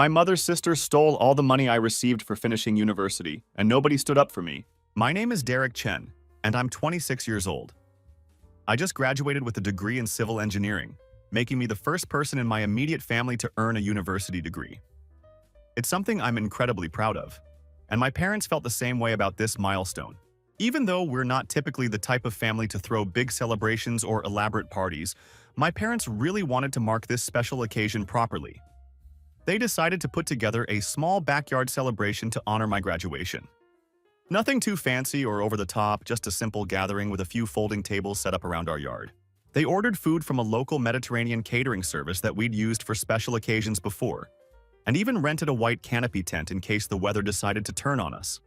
My mother's sister stole all the money I received for finishing university, and nobody stood up for me. My name is Derek Chen, and I'm 26 years old. I just graduated with a degree in civil engineering, making me the first person in my immediate family to earn a university degree. It's something I'm incredibly proud of, and my parents felt the same way about this milestone. Even though we're not typically the type of family to throw big celebrations or elaborate parties, my parents really wanted to mark this special occasion properly. They decided to put together a small backyard celebration to honor my graduation. Nothing too fancy or over the top, just a simple gathering with a few folding tables set up around our yard. They ordered food from a local Mediterranean catering service that we'd used for special occasions before, and even rented a white canopy tent in case the weather decided to turn on us.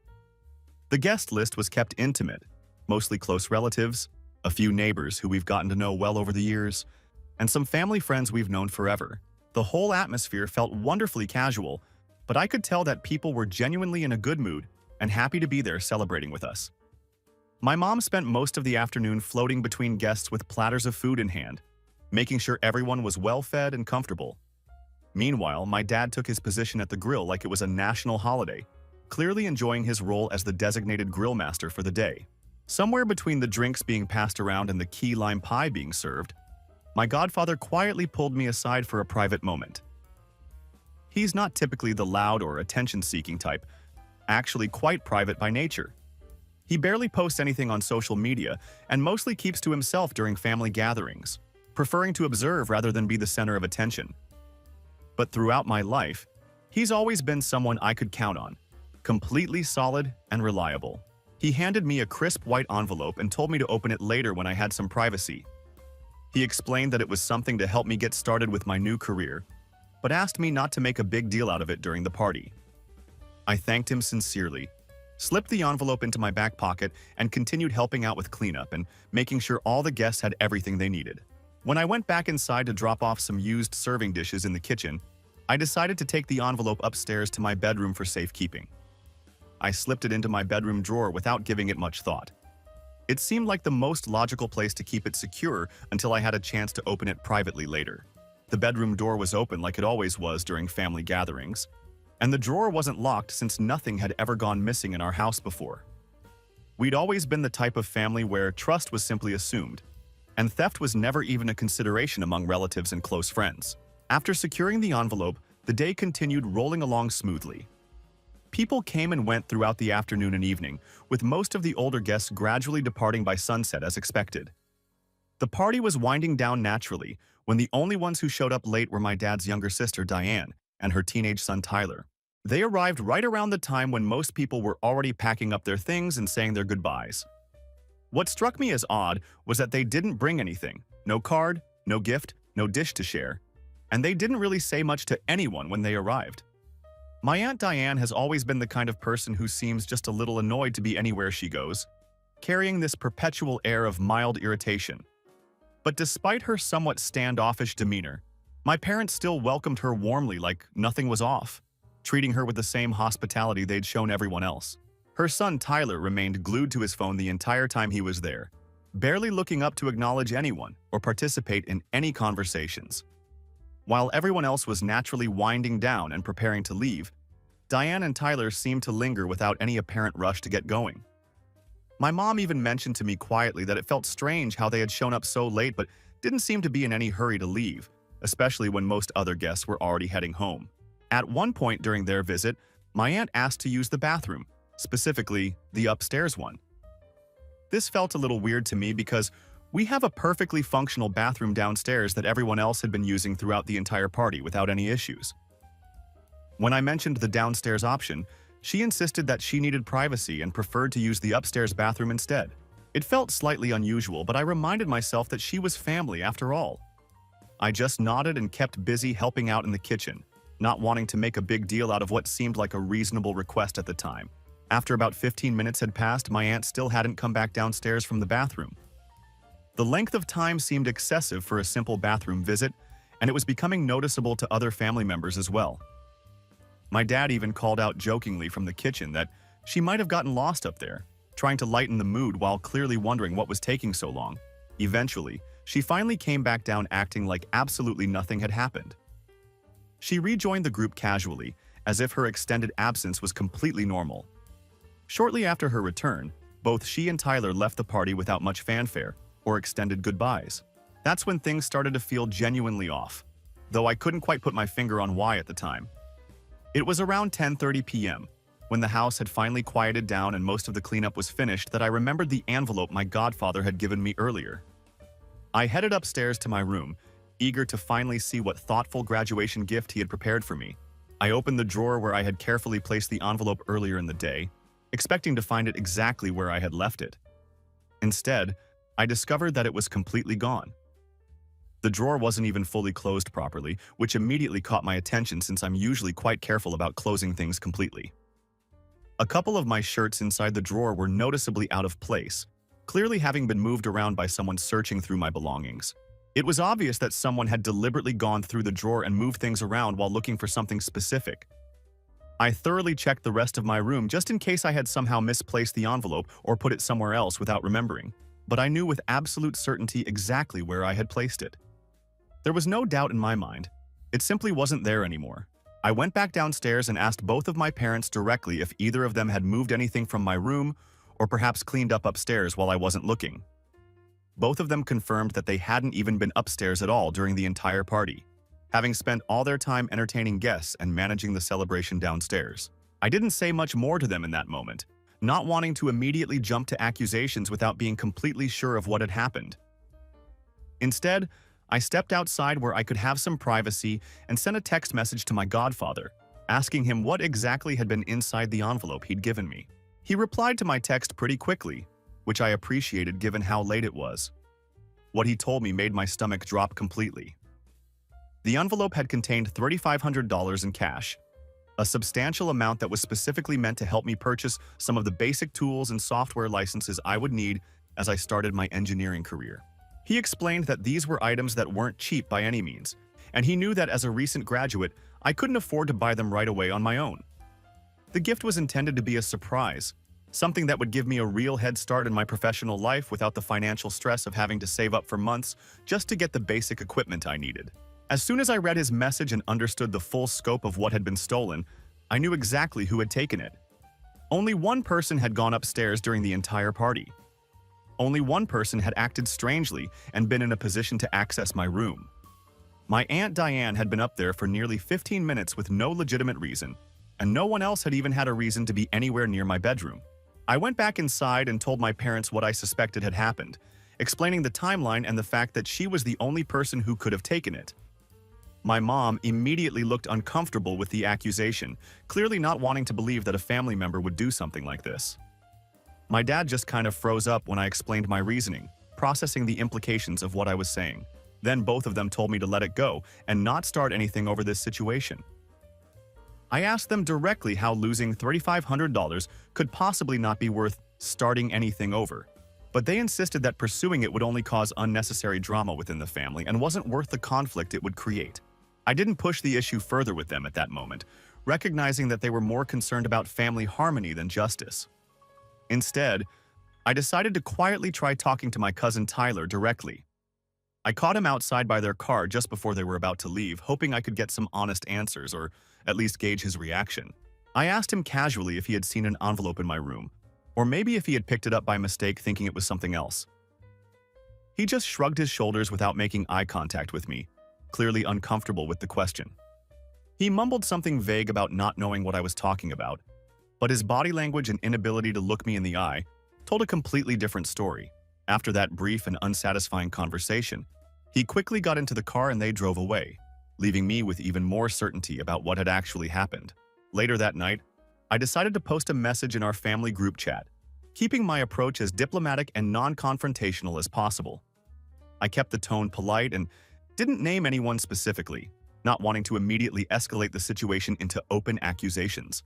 The guest list was kept intimate, mostly close relatives, a few neighbors who we've gotten to know well over the years, and some family friends we've known forever. The whole atmosphere felt wonderfully casual, but I could tell that people were genuinely in a good mood and happy to be there celebrating with us. My mom spent most of the afternoon floating between guests with platters of food in hand, making sure everyone was well-fed and comfortable. Meanwhile, my dad took his position at the grill like it was a national holiday, clearly enjoying his role as the designated grill master for the day. Somewhere between the drinks being passed around and the key lime pie being served, my godfather quietly pulled me aside for a private moment. He's not typically the loud or attention-seeking type, actually quite private by nature. He barely posts anything on social media and mostly keeps to himself during family gatherings, preferring to observe rather than be the center of attention. But throughout my life, he's always been someone I could count on, completely solid and reliable. He handed me a crisp white envelope and told me to open it later when I had some privacy. He explained that it was something to help me get started with my new career, but asked me not to make a big deal out of it during the party. I thanked him sincerely, slipped the envelope into my back pocket, and continued helping out with cleanup and making sure all the guests had everything they needed. When I went back inside to drop off some used serving dishes in the kitchen, I decided to take the envelope upstairs to my bedroom for safekeeping. I slipped it into my bedroom drawer without giving it much thought. It seemed like the most logical place to keep it secure until I had a chance to open it privately later. The bedroom door was open like it always was during family gatherings, and the drawer wasn't locked since nothing had ever gone missing in our house before. We'd always been the type of family where trust was simply assumed, and theft was never even a consideration among relatives and close friends. After securing the envelope, the day continued rolling along smoothly. People came and went throughout the afternoon and evening, with most of the older guests gradually departing by sunset as expected. The party was winding down naturally when the only ones who showed up late were my dad's younger sister, Diane, and her teenage son, Tyler. They arrived right around the time when most people were already packing up their things and saying their goodbyes. What struck me as odd was that they didn't bring anything, no card, no gift, no dish to share, and they didn't really say much to anyone when they arrived. My Aunt Diane has always been the kind of person who seems just a little annoyed to be anywhere she goes, carrying this perpetual air of mild irritation. But despite her somewhat standoffish demeanor, my parents still welcomed her warmly like nothing was off, treating her with the same hospitality they'd shown everyone else. Her son Tyler remained glued to his phone the entire time he was there, barely looking up to acknowledge anyone or participate in any conversations. While everyone else was naturally winding down and preparing to leave, Diane and Tyler seemed to linger without any apparent rush to get going. My mom even mentioned to me quietly that it felt strange how they had shown up so late but didn't seem to be in any hurry to leave, especially when most other guests were already heading home. At one point during their visit, my aunt asked to use the bathroom, specifically the upstairs one. This felt a little weird to me because we have a perfectly functional bathroom downstairs that everyone else had been using throughout the entire party without any issues. When I mentioned the downstairs option, she insisted that she needed privacy and preferred to use the upstairs bathroom instead. It felt slightly unusual, but I reminded myself that she was family after all. I just nodded and kept busy helping out in the kitchen, not wanting to make a big deal out of what seemed like a reasonable request at the time. After about 15 minutes had passed, my aunt still hadn't come back downstairs from the bathroom. The length of time seemed excessive for a simple bathroom visit, and it was becoming noticeable to other family members as well. My dad even called out jokingly from the kitchen that she might have gotten lost up there, trying to lighten the mood while clearly wondering what was taking so long. Eventually, she finally came back down acting like absolutely nothing had happened. She rejoined the group casually, as if her extended absence was completely normal. Shortly after her return, both she and Tyler left the party without much fanfare or extended goodbyes. That's when things started to feel genuinely off, though I couldn't quite put my finger on why at the time. It was around 10:30 p.m., when the house had finally quieted down and most of the cleanup was finished, that I remembered the envelope my godfather had given me earlier. I headed upstairs to my room, eager to finally see what thoughtful graduation gift he had prepared for me. I opened the drawer where I had carefully placed the envelope earlier in the day, expecting to find it exactly where I had left it. Instead, I discovered that it was completely gone. The drawer wasn't even fully closed properly, which immediately caught my attention since I'm usually quite careful about closing things completely. A couple of my shirts inside the drawer were noticeably out of place, clearly having been moved around by someone searching through my belongings. It was obvious that someone had deliberately gone through the drawer and moved things around while looking for something specific. I thoroughly checked the rest of my room just in case I had somehow misplaced the envelope or put it somewhere else without remembering, but I knew with absolute certainty exactly where I had placed it. There was no doubt in my mind. It simply wasn't there anymore. I went back downstairs and asked both of my parents directly if either of them had moved anything from my room or perhaps cleaned up upstairs while I wasn't looking. Both of them confirmed that they hadn't even been upstairs at all during the entire party, having spent all their time entertaining guests and managing the celebration downstairs. I didn't say much more to them in that moment, not wanting to immediately jump to accusations without being completely sure of what had happened. Instead, I stepped outside where I could have some privacy and sent a text message to my godfather, asking him what exactly had been inside the envelope he'd given me. He replied to my text pretty quickly, which I appreciated given how late it was. What he told me made my stomach drop completely. The envelope had contained $3,500 in cash, a substantial amount that was specifically meant to help me purchase some of the basic tools and software licenses I would need as I started my engineering career. He explained that these were items that weren't cheap by any means, and he knew that as a recent graduate, I couldn't afford to buy them right away on my own. The gift was intended to be a surprise, something that would give me a real head start in my professional life without the financial stress of having to save up for months just to get the basic equipment I needed. As soon as I read his message and understood the full scope of what had been stolen, I knew exactly who had taken it. Only one person had gone upstairs during the entire party. Only one person had acted strangely and been in a position to access my room. My Aunt Diane had been up there for nearly 15 minutes with no legitimate reason, and no one else had even had a reason to be anywhere near my bedroom. I went back inside and told my parents what I suspected had happened, explaining the timeline and the fact that she was the only person who could have taken it. My mom immediately looked uncomfortable with the accusation, clearly not wanting to believe that a family member would do something like this. My dad just kind of froze up when I explained my reasoning, processing the implications of what I was saying. Then both of them told me to let it go and not start anything over this situation. I asked them directly how losing $3,500 could possibly not be worth starting anything over, but they insisted that pursuing it would only cause unnecessary drama within the family and wasn't worth the conflict it would create. I didn't push the issue further with them at that moment, recognizing that they were more concerned about family harmony than justice. Instead, I decided to quietly try talking to my cousin Tyler directly. I caught him outside by their car just before they were about to leave, hoping I could get some honest answers or at least gauge his reaction. I asked him casually if he had seen an envelope in my room, or maybe if he had picked it up by mistake thinking it was something else. He just shrugged his shoulders without making eye contact with me, clearly uncomfortable with the question. He mumbled something vague about not knowing what I was talking about, but his body language and inability to look me in the eye told a completely different story. After that brief and unsatisfying conversation, he quickly got into the car and they drove away, leaving me with even more certainty about what had actually happened. Later that night, I decided to post a message in our family group chat, keeping my approach as diplomatic and non-confrontational as possible. I kept the tone polite and didn't name anyone specifically, not wanting to immediately escalate the situation into open accusations.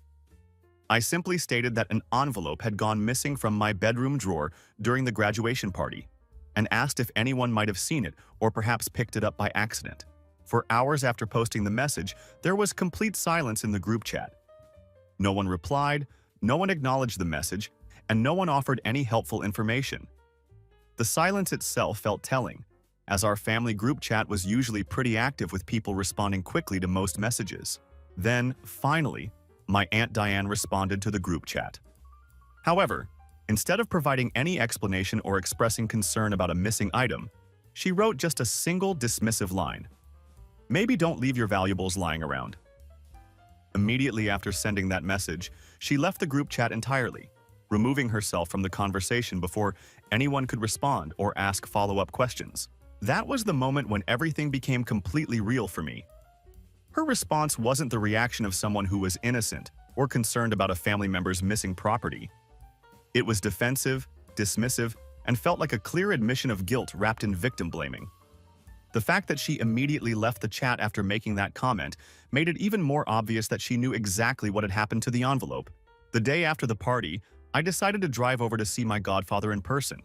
I simply stated that an envelope had gone missing from my bedroom drawer during the graduation party, and asked if anyone might have seen it or perhaps picked it up by accident. For hours after posting the message, there was complete silence in the group chat. No one replied, no one acknowledged the message, and no one offered any helpful information. The silence itself felt telling, as our family group chat was usually pretty active with people responding quickly to most messages. Then, finally, my Aunt Diane responded to the group chat. However, instead of providing any explanation or expressing concern about a missing item, she wrote just a single dismissive line. "Maybe don't leave your valuables lying around." Immediately after sending that message, she left the group chat entirely, removing herself from the conversation before anyone could respond or ask follow-up questions. That was the moment when everything became completely real for me. Her response wasn't the reaction of someone who was innocent or concerned about a family member's missing property. It was defensive, dismissive, and felt like a clear admission of guilt wrapped in victim blaming. The fact that she immediately left the chat after making that comment made it even more obvious that she knew exactly what had happened to the envelope. The day after the party, I decided to drive over to see my godfather in person.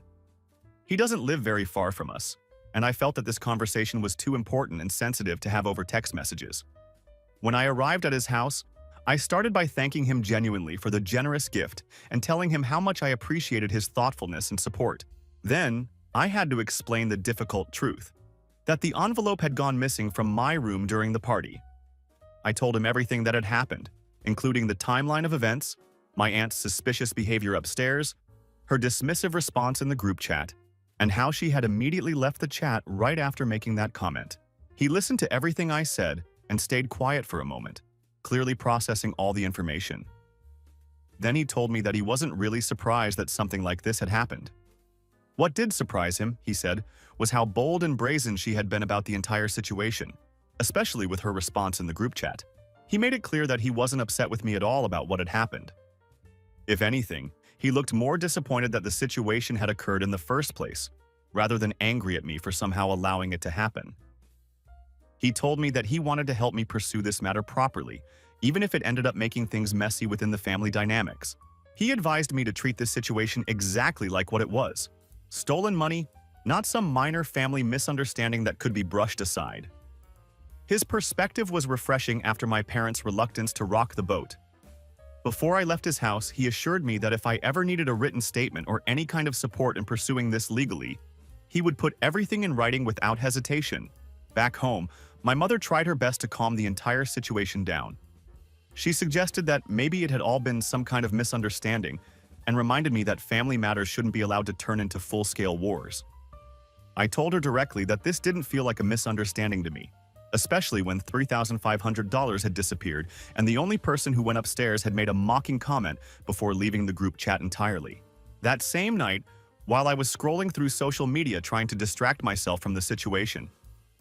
He doesn't live very far from us, and I felt that this conversation was too important and sensitive to have over text messages. When I arrived at his house, I started by thanking him genuinely for the generous gift and telling him how much I appreciated his thoughtfulness and support. Then, I had to explain the difficult truth, that the envelope had gone missing from my room during the party. I told him everything that had happened, including the timeline of events, my aunt's suspicious behavior upstairs, her dismissive response in the group chat, and how she had immediately left the chat right after making that comment. He listened to everything I said and stayed quiet for a moment, clearly processing all the information. Then he told me that he wasn't really surprised that something like this had happened. What did surprise him, he said, was how bold and brazen she had been about the entire situation, especially with her response in the group chat. He made it clear that he wasn't upset with me at all about what had happened. If anything, he looked more disappointed that the situation had occurred in the first place, rather than angry at me for somehow allowing it to happen. He told me that he wanted to help me pursue this matter properly, even if it ended up making things messy within the family dynamics. He advised me to treat this situation exactly like what it was: stolen money, not some minor family misunderstanding that could be brushed aside. His perspective was refreshing after my parents' reluctance to rock the boat. Before I left his house, he assured me that if I ever needed a written statement or any kind of support in pursuing this legally, he would put everything in writing without hesitation. Back home, my mother tried her best to calm the entire situation down. She suggested that maybe it had all been some kind of misunderstanding and reminded me that family matters shouldn't be allowed to turn into full-scale wars. I told her directly that this didn't feel like a misunderstanding to me, especially when $3,500 had disappeared and the only person who went upstairs had made a mocking comment before leaving the group chat entirely. That same night, while I was scrolling through social media trying to distract myself from the situation,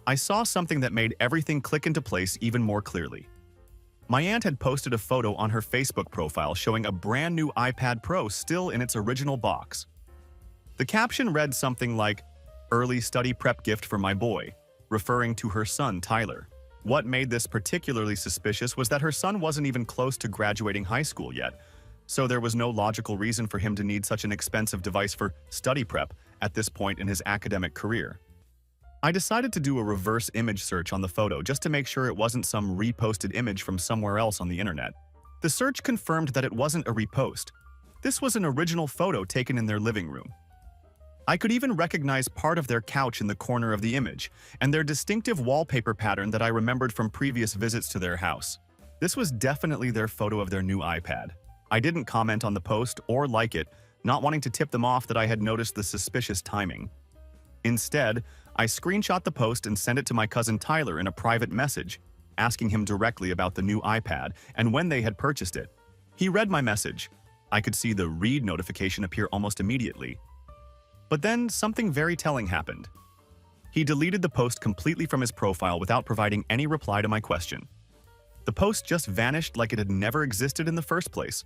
I saw something that made everything click into place even more clearly. My aunt had posted a photo on her Facebook profile showing a brand new iPad Pro still in its original box. The caption read something like, "Early study prep gift for my boy," referring to her son, Tyler. What made this particularly suspicious was that her son wasn't even close to graduating high school yet, so there was no logical reason for him to need such an expensive device for study prep at this point in his academic career. I decided to do a reverse image search on the photo just to make sure it wasn't some reposted image from somewhere else on the internet. The search confirmed that it wasn't a repost. This was an original photo taken in their living room. I could even recognize part of their couch in the corner of the image, and their distinctive wallpaper pattern that I remembered from previous visits to their house. This was definitely their photo of their new iPad. I didn't comment on the post or like it, not wanting to tip them off that I had noticed the suspicious timing. Instead, I screenshot the post and sent it to my cousin Tyler in a private message, asking him directly about the new iPad and when they had purchased it. He read my message. I could see the read notification appear almost immediately. But then something very telling happened. He deleted the post completely from his profile without providing any reply to my question. The post just vanished like it had never existed in the first place,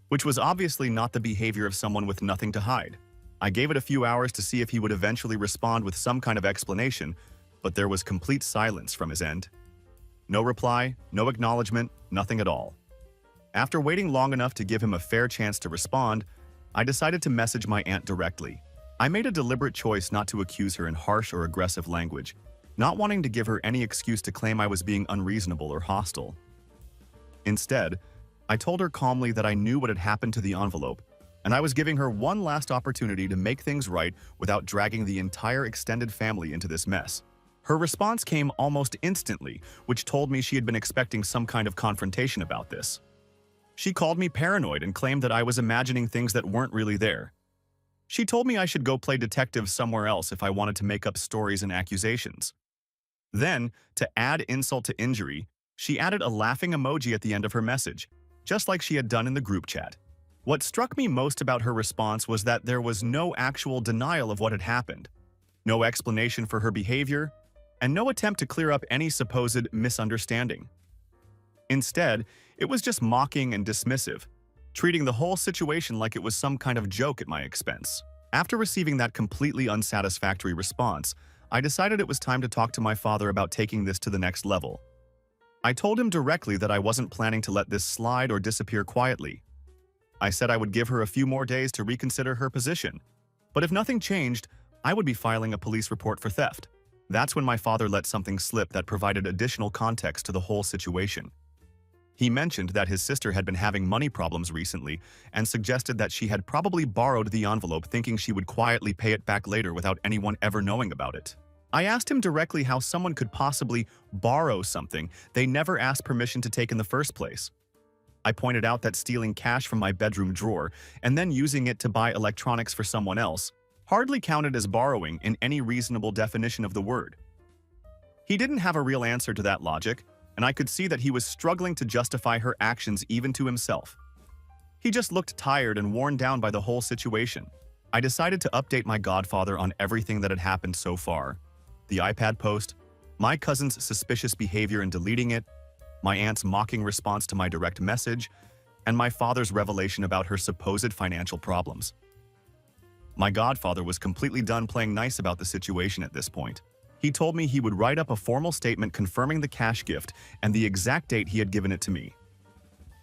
which was obviously not the behavior of someone with nothing to hide. I gave it a few hours to see if he would eventually respond with some kind of explanation, but there was complete silence from his end. No reply, no acknowledgement, nothing at all. After waiting long enough to give him a fair chance to respond, I decided to message my aunt directly. I made a deliberate choice not to accuse her in harsh or aggressive language, not wanting to give her any excuse to claim I was being unreasonable or hostile. Instead, I told her calmly that I knew what had happened to the envelope, and I was giving her one last opportunity to make things right without dragging the entire extended family into this mess. Her response came almost instantly, which told me she had been expecting some kind of confrontation about this. She called me paranoid and claimed that I was imagining things that weren't really there. She told me I should go play detective somewhere else if I wanted to make up stories and accusations. Then, to add insult to injury, she added a laughing emoji at the end of her message, just like she had done in the group chat. What struck me most about her response was that there was no actual denial of what had happened, no explanation for her behavior, and no attempt to clear up any supposed misunderstanding. Instead, it was just mocking and dismissive, treating the whole situation like it was some kind of joke at my expense. After receiving that completely unsatisfactory response, I decided it was time to talk to my father about taking this to the next level. I told him directly that I wasn't planning to let this slide or disappear quietly. I said I would give her a few more days to reconsider her position, but if nothing changed, I would be filing a police report for theft. That's when my father let something slip that provided additional context to the whole situation. He mentioned that his sister had been having money problems recently and suggested that she had probably borrowed the envelope thinking she would quietly pay it back later without anyone ever knowing about it. I asked him directly how someone could possibly borrow something they never asked permission to take in the first place. I pointed out that stealing cash from my bedroom drawer and then using it to buy electronics for someone else hardly counted as borrowing in any reasonable definition of the word. He didn't have a real answer to that logic, and I could see that he was struggling to justify her actions even to himself. He just looked tired and worn down by the whole situation. I decided to update my godfather on everything that had happened so far. The iPad post, my cousin's suspicious behavior in deleting it, my aunt's mocking response to my direct message, and my father's revelation about her supposed financial problems. My godfather was completely done playing nice about the situation at this point. He told me he would write up a formal statement confirming the cash gift and the exact date he had given it to me.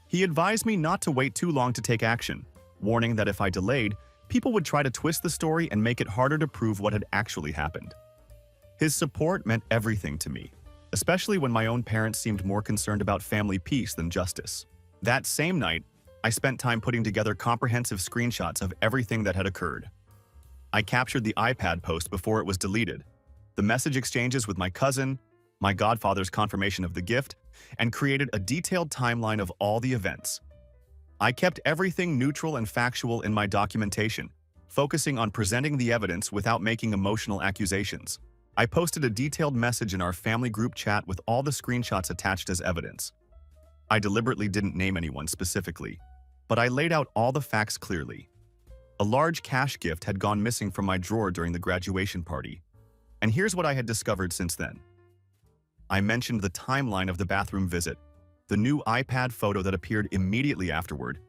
He advised me not to wait too long to take action, warning that if I delayed, people would try to twist the story and make it harder to prove what had actually happened. His support meant everything to me, especially when my own parents seemed more concerned about family peace than justice. That same night, I spent time putting together comprehensive screenshots of everything that had occurred. I captured the iPad post before it was deleted, the message exchanges with my cousin, my godfather's confirmation of the gift, and created a detailed timeline of all the events. I kept everything neutral and factual in my documentation, focusing on presenting the evidence without making emotional accusations. I posted a detailed message in our family group chat with all the screenshots attached as evidence. I deliberately didn't name anyone specifically, but I laid out all the facts clearly. A large cash gift had gone missing from my drawer during the graduation party. And here's what I had discovered since then. I mentioned the timeline of the bathroom visit, the new iPad photo that appeared immediately afterward,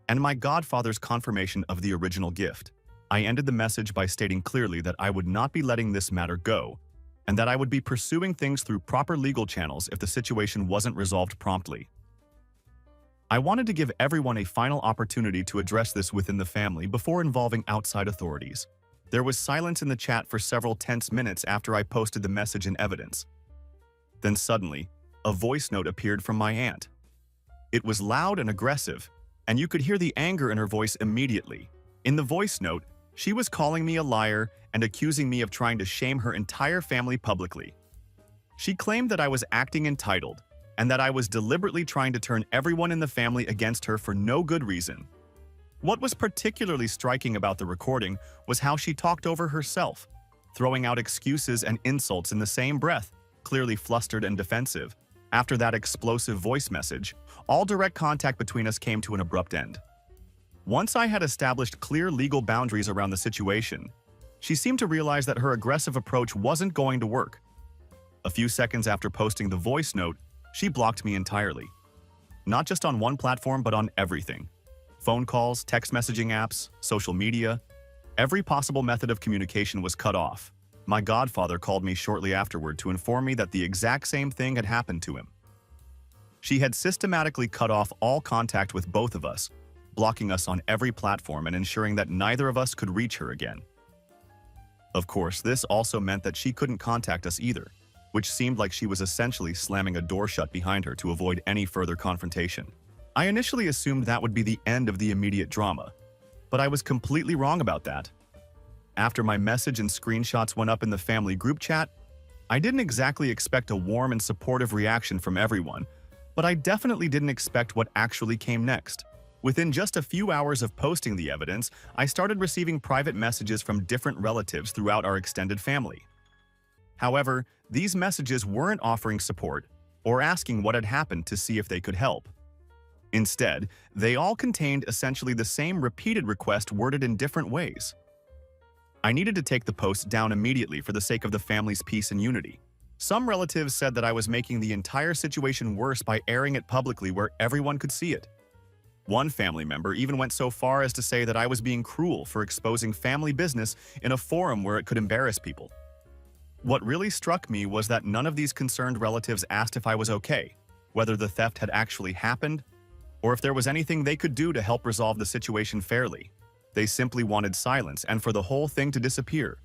and my godfather's confirmation of the original gift. I ended the message by stating clearly that I would not be letting this matter go, and that I would be pursuing things through proper legal channels if the situation wasn't resolved promptly. I wanted to give everyone a final opportunity to address this within the family before involving outside authorities. There was silence in the chat for several tense minutes after I posted the message and evidence. Then suddenly, a voice note appeared from my aunt. It was loud and aggressive, and you could hear the anger in her voice immediately. In the voice note, she was calling me a liar and accusing me of trying to shame her entire family publicly. She claimed that I was acting entitled, and that I was deliberately trying to turn everyone in the family against her for no good reason. What was particularly striking about the recording was how she talked over herself, throwing out excuses and insults in the same breath, clearly flustered and defensive. After that explosive voice message, all direct contact between us came to an abrupt end. Once I had established clear legal boundaries around the situation, she seemed to realize that her aggressive approach wasn't going to work. A few seconds after posting the voice note, she blocked me entirely. Not just on one platform, but on everything. Phone calls, text messaging apps, social media. Every possible method of communication was cut off. My godfather called me shortly afterward to inform me that the exact same thing had happened to him. She had systematically cut off all contact with both of us, blocking us on every platform and ensuring that neither of us could reach her again. Of course, this also meant that she couldn't contact us either, which seemed like she was essentially slamming a door shut behind her to avoid any further confrontation. I initially assumed that would be the end of the immediate drama, But I was completely wrong about that. After my message and screenshots went up in the family group chat, I didn't exactly expect a warm and supportive reaction from everyone, but I definitely didn't expect what actually came next. Within just a few hours of posting the evidence, I started receiving private messages from different relatives throughout our extended family. However, these messages weren't offering support or asking what had happened to see if they could help. Instead, they all contained essentially the same repeated request worded in different ways. I needed to take the post down immediately for the sake of the family's peace and unity. Some relatives said that I was making the entire situation worse by airing it publicly where everyone could see it. One family member even went so far as to say that I was being cruel for exposing family business in a forum where it could embarrass people. What really struck me was that none of these concerned relatives asked if I was okay, whether the theft had actually happened, or if there was anything they could do to help resolve the situation fairly. They simply wanted silence and for the whole thing to disappear,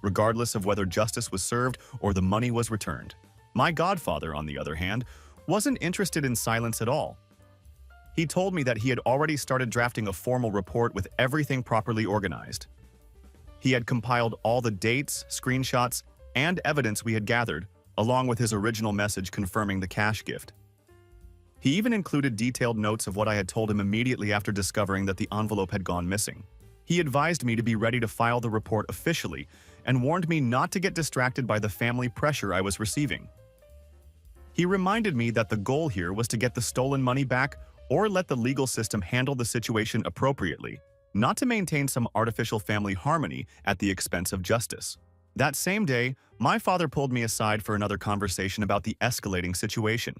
regardless of whether justice was served or the money was returned. My godfather, on the other hand, wasn't interested in silence at all. He told me that he had already started drafting a formal report with everything properly organized. He had compiled all the dates, screenshots, and evidence we had gathered, along with his original message confirming the cash gift. He even included detailed notes of what I had told him immediately after discovering that the envelope had gone missing. He advised me to be ready to file the report officially and warned me not to get distracted by the family pressure I was receiving. He reminded me that the goal here was to get the stolen money back or let the legal system handle the situation appropriately, not to maintain some artificial family harmony at the expense of justice. That same day, my father pulled me aside for another conversation about the escalating situation.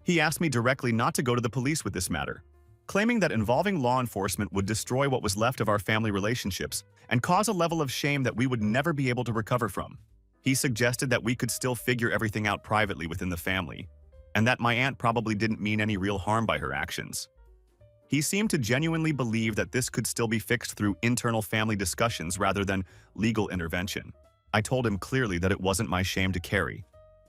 He asked me directly not to go to the police with this matter, claiming that involving law enforcement would destroy what was left of our family relationships and cause a level of shame that we would never be able to recover from. He suggested that we could still figure everything out privately within the family, and that my aunt probably didn't mean any real harm by her actions. He seemed to genuinely believe that this could still be fixed through internal family discussions rather than legal intervention. I told him clearly that it wasn't my shame to carry,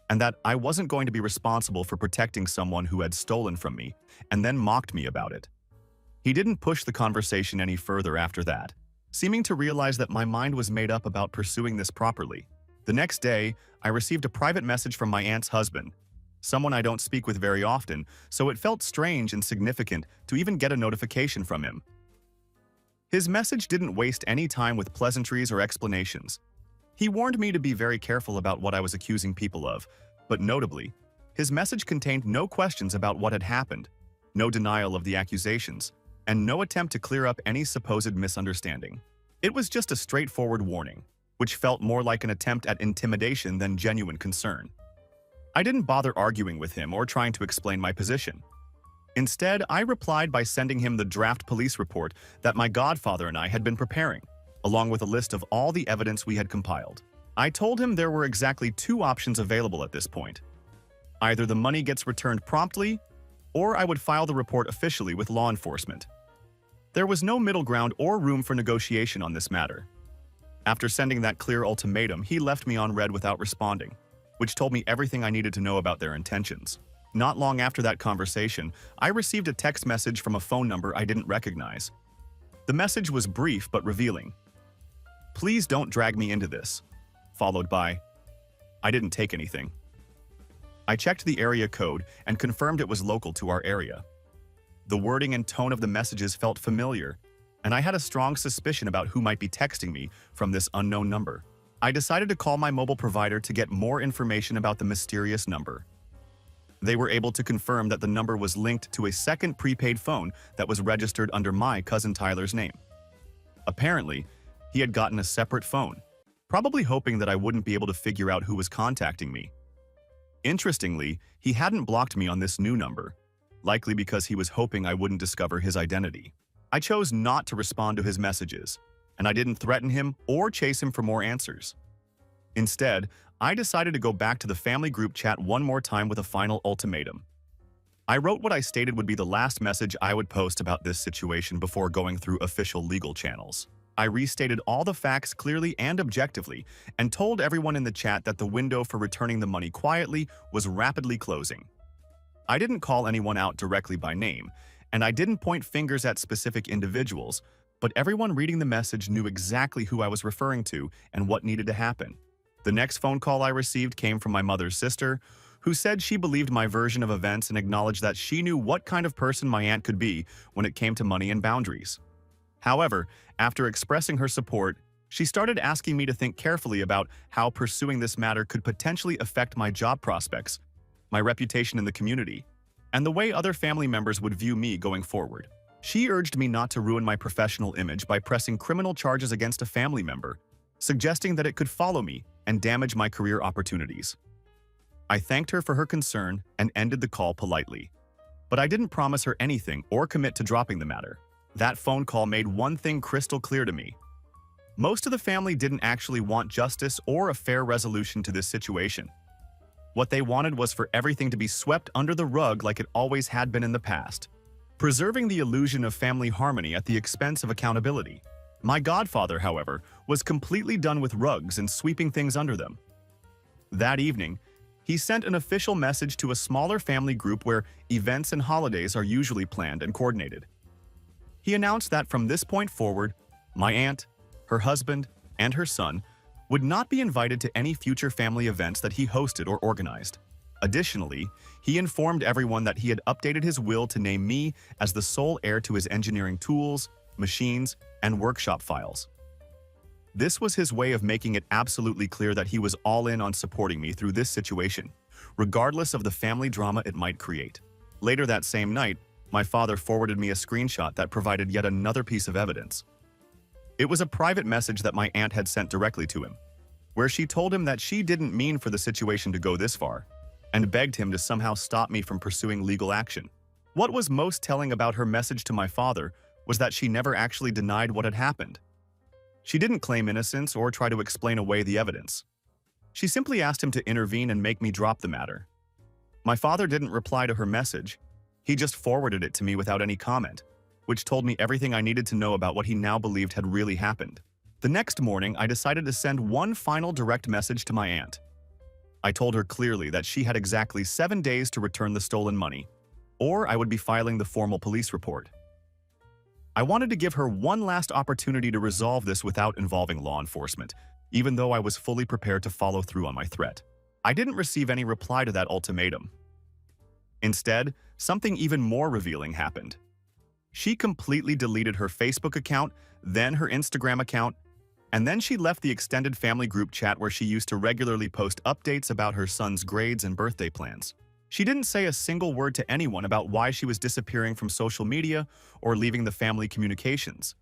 and that I wasn't going to be responsible for protecting someone who had stolen from me and then mocked me about it. He didn't push the conversation any further after that, seeming to realize that my mind was made up about pursuing this properly. The next day, I received a private message from my aunt's husband, someone I don't speak with very often, so it felt strange and significant to even get a notification from him. His message didn't waste any time with pleasantries or explanations. He warned me to be very careful about what I was accusing people of, but notably, his message contained no questions about what had happened, no denial of the accusations, and no attempt to clear up any supposed misunderstanding. It was just a straightforward warning, which felt more like an attempt at intimidation than genuine concern. I didn't bother arguing with him or trying to explain my position. Instead, I replied by sending him the draft police report that my godfather and I had been preparing, along with a list of all the evidence we had compiled. I told him there were exactly two options available at this point. Either the money gets returned promptly, or I would file the report officially with law enforcement. There was no middle ground or room for negotiation on this matter. After sending that clear ultimatum, he left me on read without responding, which told me everything I needed to know about their intentions. Not long after that conversation, I received a text message from a phone number I didn't recognize. The message was brief but revealing. "Please don't drag me into this," followed by, "I didn't take anything." I checked the area code and confirmed it was local to our area. The wording and tone of the messages felt familiar, and I had a strong suspicion about who might be texting me from this unknown number. I decided to call my mobile provider to get more information about the mysterious number. They were able to confirm that the number was linked to a second prepaid phone that was registered under my cousin Tyler's name. Apparently, he had gotten a separate phone, probably hoping that I wouldn't be able to figure out who was contacting me. Interestingly, he hadn't blocked me on this new number, likely because he was hoping I wouldn't discover his identity. I chose not to respond to his messages, and I didn't threaten him or chase him for more answers. Instead, I decided to go back to the family group chat one more time with a final ultimatum. I wrote what I stated would be the last message I would post about this situation before going through official legal channels. I restated all the facts clearly and objectively and told everyone in the chat that the window for returning the money quietly was rapidly closing. I didn't call anyone out directly by name, and I didn't point fingers at specific individuals, but everyone reading the message knew exactly who I was referring to and what needed to happen. The next phone call I received came from my mother's sister, who said she believed my version of events and acknowledged that she knew what kind of person my aunt could be when it came to money and boundaries. However, after expressing her support, she started asking me to think carefully about how pursuing this matter could potentially affect my job prospects, my reputation in the community, and the way other family members would view me going forward. She urged me not to ruin my professional image by pressing criminal charges against a family member, suggesting that it could follow me and damage my career opportunities. I thanked her for her concern and ended the call politely. But I didn't promise her anything or commit to dropping the matter. That phone call made one thing crystal clear to me. Most of the family didn't actually want justice or a fair resolution to this situation. What they wanted was for everything to be swept under the rug like it always had been in the past, preserving the illusion of family harmony at the expense of accountability. My godfather, however, was completely done with rugs and sweeping things under them. That evening, he sent an official message to a smaller family group where events and holidays are usually planned and coordinated. He announced that from this point forward, my aunt, her husband, and her son would not be invited to any future family events that he hosted or organized. Additionally, he informed everyone that he had updated his will to name me as the sole heir to his engineering tools, machines, and workshop files. This was his way of making it absolutely clear that he was all in on supporting me through this situation, regardless of the family drama it might create. Later that same night, my father forwarded me a screenshot that provided yet another piece of evidence. It was a private message that my aunt had sent directly to him, where she told him that she didn't mean for the situation to go this far, and begged him to somehow stop me from pursuing legal action. What was most telling about her message to my father was that she never actually denied what had happened. She didn't claim innocence or try to explain away the evidence. She simply asked him to intervene and make me drop the matter. My father didn't reply to her message. He just forwarded it to me without any comment, which told me everything I needed to know about what he now believed had really happened. The next morning, I decided to send one final direct message to my aunt. I told her clearly that she had exactly 7 days to return the stolen money, or I would be filing the formal police report. I wanted to give her one last opportunity to resolve this without involving law enforcement, even though I was fully prepared to follow through on my threat. I didn't receive any reply to that ultimatum. Instead, something even more revealing happened. She completely deleted her Facebook account, then her Instagram account, and then she left the extended family group chat where she used to regularly post updates about her son's grades and birthday plans. She didn't say a single word to anyone about why she was disappearing from social media or leaving the family communications.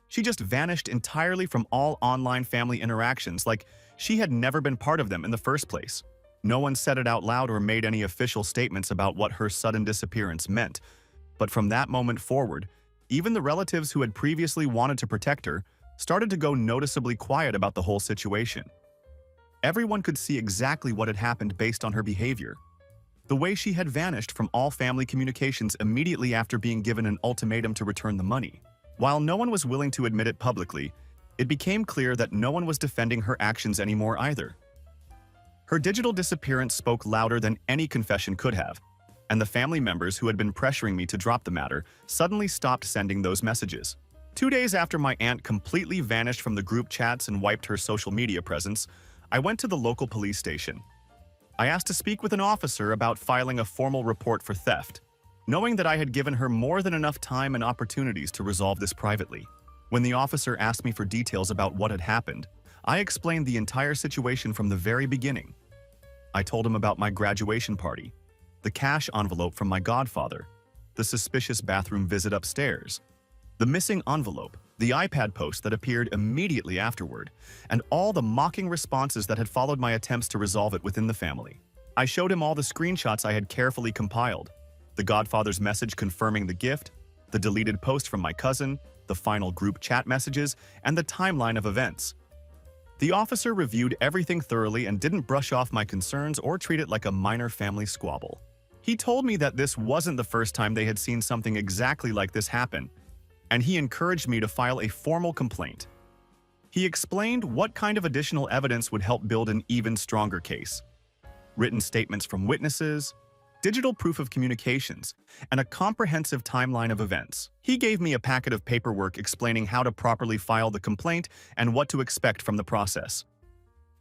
She just vanished entirely from all online family interactions like she had never been part of them in the first place. No one said it out loud or made any official statements about what her sudden disappearance meant, but from that moment forward, even the relatives who had previously wanted to protect her started to go noticeably quiet about the whole situation. Everyone could see exactly what had happened based on her behavior. The way she had vanished from all family communications immediately after being given an ultimatum to return the money. While no one was willing to admit it publicly, it became clear that no one was defending her actions anymore either. Her digital disappearance spoke louder than any confession could have, and the family members who had been pressuring me to drop the matter suddenly stopped sending those messages. 2 days after my aunt completely vanished from the group chats and wiped her social media presence, I went to the local police station. I asked to speak with an officer about filing a formal report for theft, knowing that I had given her more than enough time and opportunities to resolve this privately. When the officer asked me for details about what had happened, I explained the entire situation from the very beginning. I told him about my graduation party, the cash envelope from my godfather, the suspicious bathroom visit upstairs, the missing envelope, the iPad post that appeared immediately afterward, and all the mocking responses that had followed my attempts to resolve it within the family. I showed him all the screenshots I had carefully compiled, the godfather's message confirming the gift, the deleted post from my cousin, the final group chat messages, and the timeline of events. The officer reviewed everything thoroughly and didn't brush off my concerns or treat it like a minor family squabble. He told me that this wasn't the first time they had seen something exactly like this happen, and he encouraged me to file a formal complaint. He explained what kind of additional evidence would help build an even stronger case. Written statements from witnesses, digital proof of communications, and a comprehensive timeline of events. He gave me a packet of paperwork explaining how to properly file the complaint and what to expect from the process.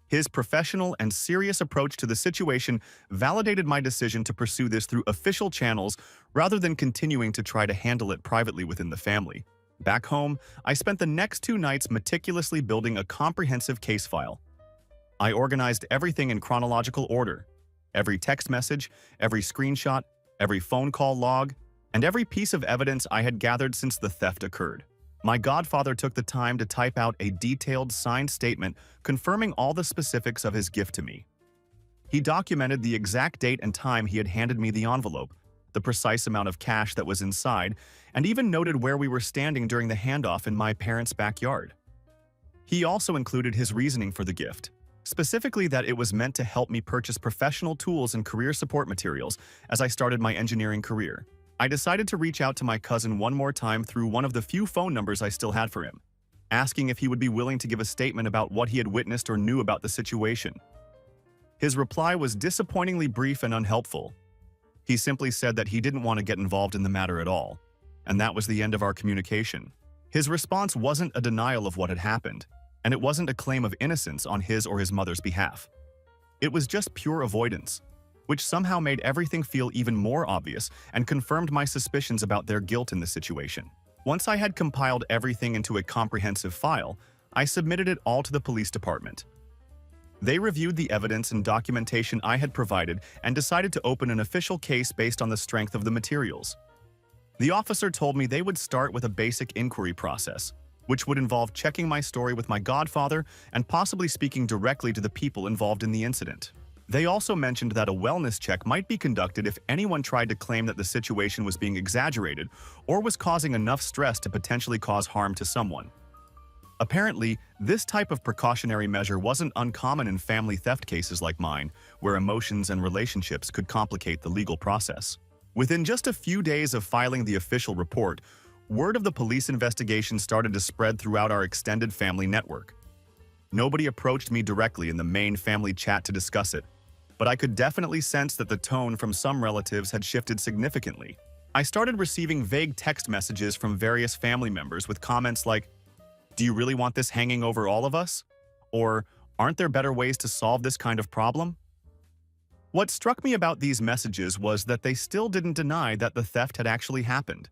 His professional and serious approach to the situation validated my decision to pursue this through official channels rather than continuing to try to handle it privately within the family. Back home, I spent the next 2 nights meticulously building a comprehensive case file. I organized everything in chronological order. Every text message, every screenshot, every phone call log, and every piece of evidence I had gathered since the theft occurred. My godfather took the time to type out a detailed signed statement confirming all the specifics of his gift to me. He documented the exact date and time he had handed me the envelope, the precise amount of cash that was inside, and even noted where we were standing during the handoff in my parents' backyard. He also included his reasoning for the gift, specifically that it was meant to help me purchase professional tools and career support materials as I started my engineering career. I decided to reach out to my cousin one more time through one of the few phone numbers I still had for him, asking if he would be willing to give a statement about what he had witnessed or knew about the situation. His reply was disappointingly brief and unhelpful. He simply said that he didn't want to get involved in the matter at all, and that was the end of our communication. His response wasn't a denial of what had happened, and it wasn't a claim of innocence on his or his mother's behalf. It was just pure avoidance, which somehow made everything feel even more obvious and confirmed my suspicions about their guilt in the situation. Once I had compiled everything into a comprehensive file, I submitted it all to the police department. They reviewed the evidence and documentation I had provided and decided to open an official case based on the strength of the materials. The officer told me they would start with a basic inquiry process, which would involve checking my story with my godfather and possibly speaking directly to the people involved in the incident. They also mentioned that a wellness check might be conducted if anyone tried to claim that the situation was being exaggerated or was causing enough stress to potentially cause harm to someone. Apparently, this type of precautionary measure wasn't uncommon in family theft cases like mine, where emotions and relationships could complicate the legal process. Within just a few days of filing the official report, word of the police investigation started to spread throughout our extended family network. Nobody approached me directly in the main family chat to discuss it, but I could definitely sense that the tone from some relatives had shifted significantly. I started receiving vague text messages from various family members with comments like, "Do you really want this hanging over all of us?" Or, "Aren't there better ways to solve this kind of problem?" What struck me about these messages was that they still didn't deny that the theft had actually happened.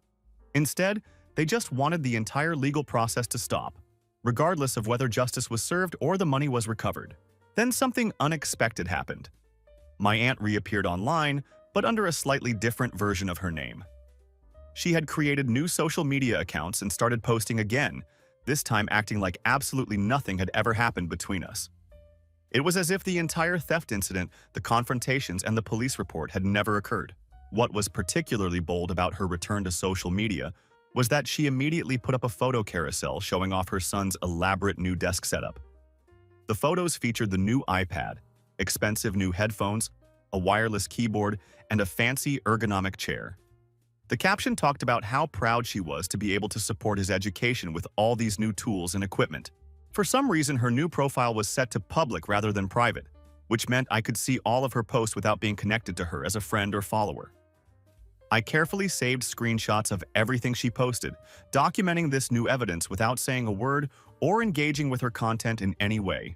Instead, they just wanted the entire legal process to stop, regardless of whether justice was served or the money was recovered. Then something unexpected happened. My aunt reappeared online, but under a slightly different version of her name. She had created new social media accounts and started posting again, this time acting like absolutely nothing had ever happened between us. It was as if the entire theft incident, the confrontations, and the police report had never occurred. What was particularly bold about her return to social media was that she immediately put up a photo carousel showing off her son's elaborate new desk setup. The photos featured the new iPad, expensive new headphones, a wireless keyboard, and a fancy ergonomic chair. The caption talked about how proud she was to be able to support his education with all these new tools and equipment. For some reason, her new profile was set to public rather than private, which meant I could see all of her posts without being connected to her as a friend or follower. I carefully saved screenshots of everything she posted, documenting this new evidence without saying a word or engaging with her content in any way.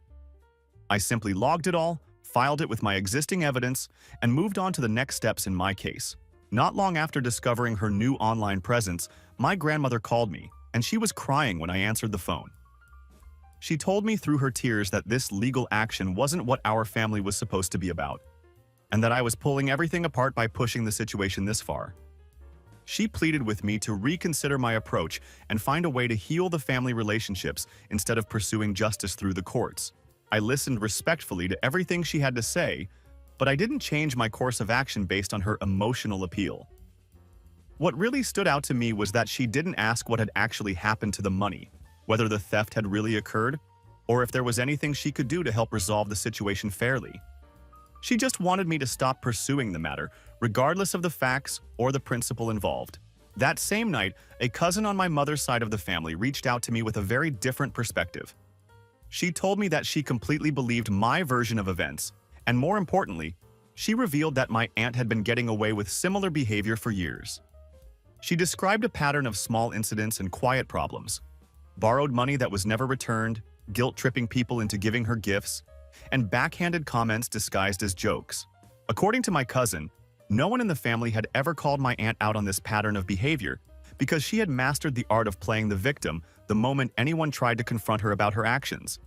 I simply logged it all, filed it with my existing evidence, and moved on to the next steps in my case. Not long after discovering her new online presence, my grandmother called me, and she was crying when I answered the phone. She told me through her tears that this legal action wasn't what our family was supposed to be about, and that I was pulling everything apart by pushing the situation this far. She pleaded with me to reconsider my approach and find a way to heal the family relationships instead of pursuing justice through the courts. I listened respectfully to everything she had to say, but I didn't change my course of action based on her emotional appeal. What really stood out to me was that she didn't ask what had actually happened to the money, whether the theft had really occurred, or if there was anything she could do to help resolve the situation fairly. She just wanted me to stop pursuing the matter, regardless of the facts or the principle involved. That same night, a cousin on my mother's side of the family reached out to me with a very different perspective. She told me that she completely believed my version of events, and more importantly, She revealed that my aunt had been getting away with similar behavior for years. She described a pattern of small incidents and quiet problems, borrowed money that was never returned, guilt-tripping people into giving her gifts, and backhanded comments disguised as jokes. According to my cousin, no one in the family had ever called my aunt out on this pattern of behavior because she had mastered the art of playing the victim the moment anyone tried to confront her about her actions.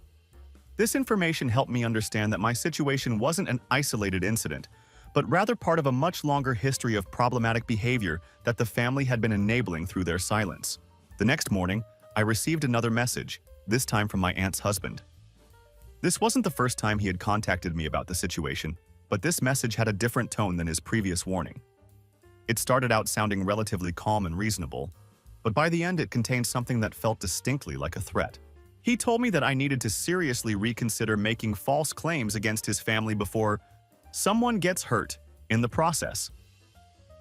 This information helped me understand that my situation wasn't an isolated incident, but rather part of a much longer history of problematic behavior that the family had been enabling through their silence. The next morning, I received another message, this time from my aunt's husband. This wasn't the first time he had contacted me about the situation, but this message had a different tone than his previous warning. It started out sounding relatively calm and reasonable, but by the end it contained something that felt distinctly like a threat. He told me that I needed to seriously reconsider making false claims against his family before someone gets hurt in the process.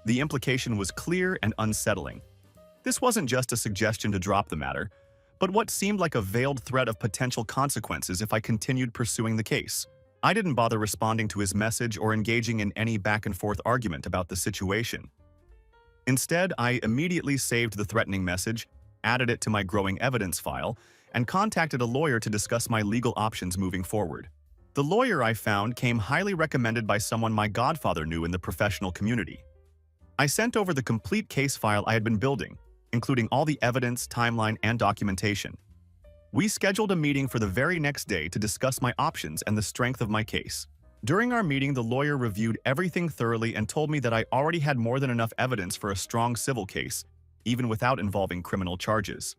The implication was clear and unsettling. This wasn't just a suggestion to drop the matter, but what seemed like a veiled threat of potential consequences if I continued pursuing the case. I didn't bother responding to his message or engaging in any back-and-forth argument about the situation. Instead, I immediately saved the threatening message, added it to my growing evidence file, and contacted a lawyer to discuss my legal options moving forward. The lawyer I found came highly recommended by someone my godfather knew in the professional community. I sent over the complete case file I had been building, including all the evidence, timeline, and documentation. We scheduled a meeting for the very next day to discuss my options and the strength of my case. During our meeting, the lawyer reviewed everything thoroughly and told me that I already had more than enough evidence for a strong civil case, even without involving criminal charges.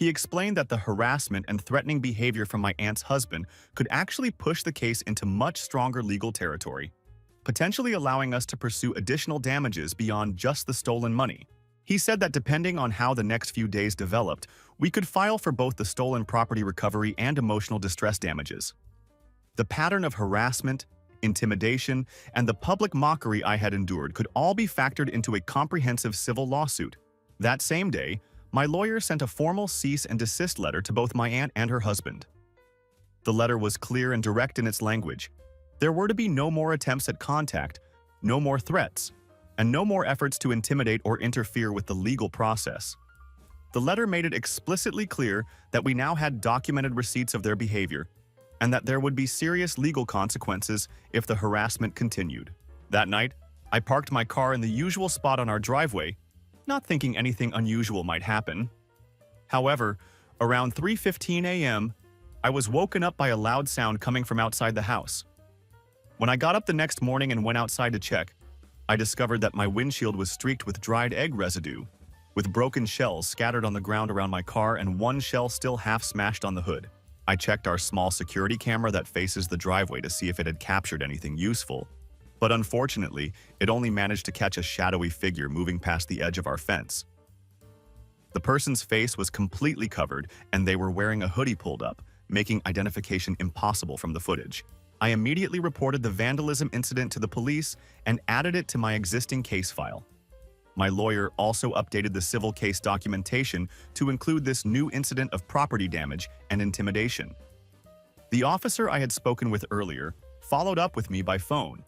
He explained that the harassment and threatening behavior from my aunt's husband could actually push the case into much stronger legal territory, potentially allowing us to pursue additional damages beyond just the stolen money. He said that depending on how the next few days developed, we could file for both the stolen property recovery and emotional distress damages. The pattern of harassment, intimidation, and the public mockery I had endured could all be factored into a comprehensive civil lawsuit. That same day, my lawyer sent a formal cease and desist letter to both my aunt and her husband. The letter was clear and direct in its language. There were to be no more attempts at contact, no more threats, and no more efforts to intimidate or interfere with the legal process. The letter made it explicitly clear that we now had documented receipts of their behavior, and that there would be serious legal consequences if the harassment continued. That night, I parked my car in the usual spot on our driveway, not thinking anything unusual might happen. However, around 3:15 a.m., I was woken up by a loud sound coming from outside the house. When I got up the next morning and went outside to check, I discovered that my windshield was streaked with dried egg residue, with broken shells scattered on the ground around my car and one shell still half smashed on the hood. I checked our small security camera that faces the driveway to see if it had captured anything useful, but unfortunately, it only managed to catch a shadowy figure moving past the edge of our fence. The person's face was completely covered, and they were wearing a hoodie pulled up, making identification impossible from the footage. I immediately reported the vandalism incident to the police and added it to my existing case file. My lawyer also updated the civil case documentation to include this new incident of property damage and intimidation. The officer I had spoken with earlier followed up with me by phone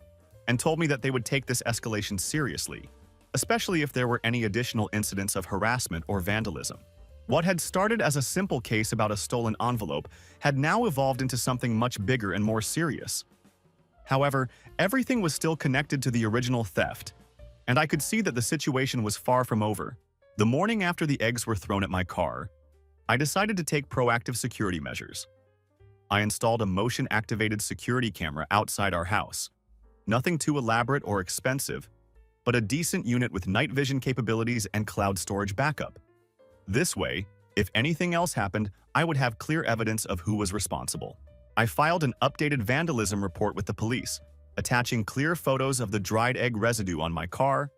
and told me that they would take this escalation seriously, especially if there were any additional incidents of harassment or vandalism. What had started as a simple case about a stolen envelope had now evolved into something much bigger and more serious. However, everything was still connected to the original theft, and I could see that the situation was far from over. The morning after the eggs were thrown at my car, I decided to take proactive security measures. I installed a motion-activated security camera outside our house. Nothing too elaborate or expensive, but a decent unit with night vision capabilities and cloud storage backup. This way, if anything else happened, I would have clear evidence of who was responsible. I filed an updated vandalism report with the police, attaching clear photos of the dried egg residue on my car,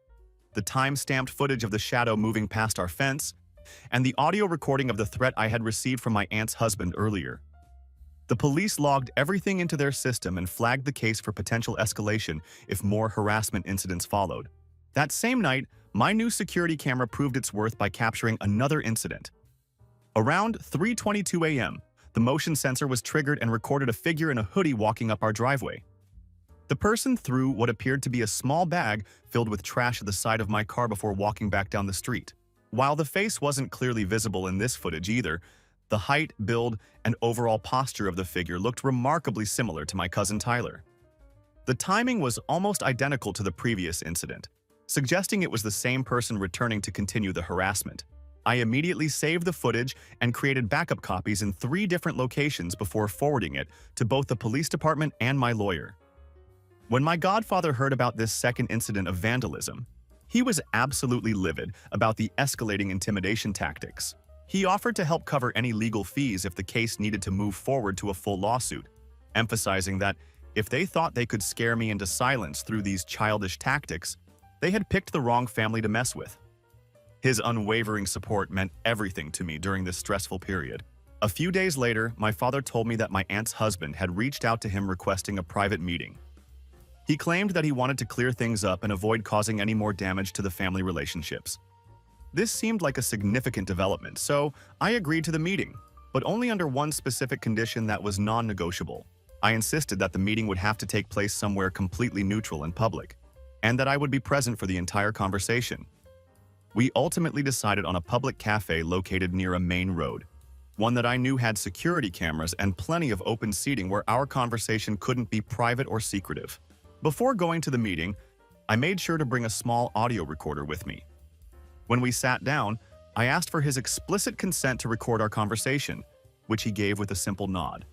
the time-stamped footage of the shadow moving past our fence, and the audio recording of the threat I had received from my aunt's husband earlier. The police logged everything into their system and flagged the case for potential escalation if more harassment incidents followed. That same night, my new security camera proved its worth by capturing another incident. Around 3:22 a.m., the motion sensor was triggered and recorded a figure in a hoodie walking up our driveway. The person threw what appeared to be a small bag filled with trash at the side of my car before walking back down the street. While the face wasn't clearly visible in this footage either, the height, build, and overall posture of the figure looked remarkably similar to my cousin Tyler. The timing was almost identical to the previous incident, suggesting it was the same person returning to continue the harassment. I immediately saved the footage and created backup copies in 3 different locations before forwarding it to both the police department and my lawyer. When my godfather heard about this second incident of vandalism, he was absolutely livid about the escalating intimidation tactics. He offered to help cover any legal fees if the case needed to move forward to a full lawsuit, emphasizing that if they thought they could scare me into silence through these childish tactics, they had picked the wrong family to mess with. His unwavering support meant everything to me during this stressful period. A few days later, my father told me that my aunt's husband had reached out to him requesting a private meeting. He claimed that he wanted to clear things up and avoid causing any more damage to the family relationships. This seemed like a significant development, so I agreed to the meeting, but only under one specific condition that was non-negotiable. I insisted that the meeting would have to take place somewhere completely neutral and public, and that I would be present for the entire conversation. We ultimately decided on a public cafe located near a main road, one that I knew had security cameras and plenty of open seating where our conversation couldn't be private or secretive. Before going to the meeting, I made sure to bring a small audio recorder with me. When we sat down, I asked for his explicit consent to record our conversation, which he gave with a simple nod.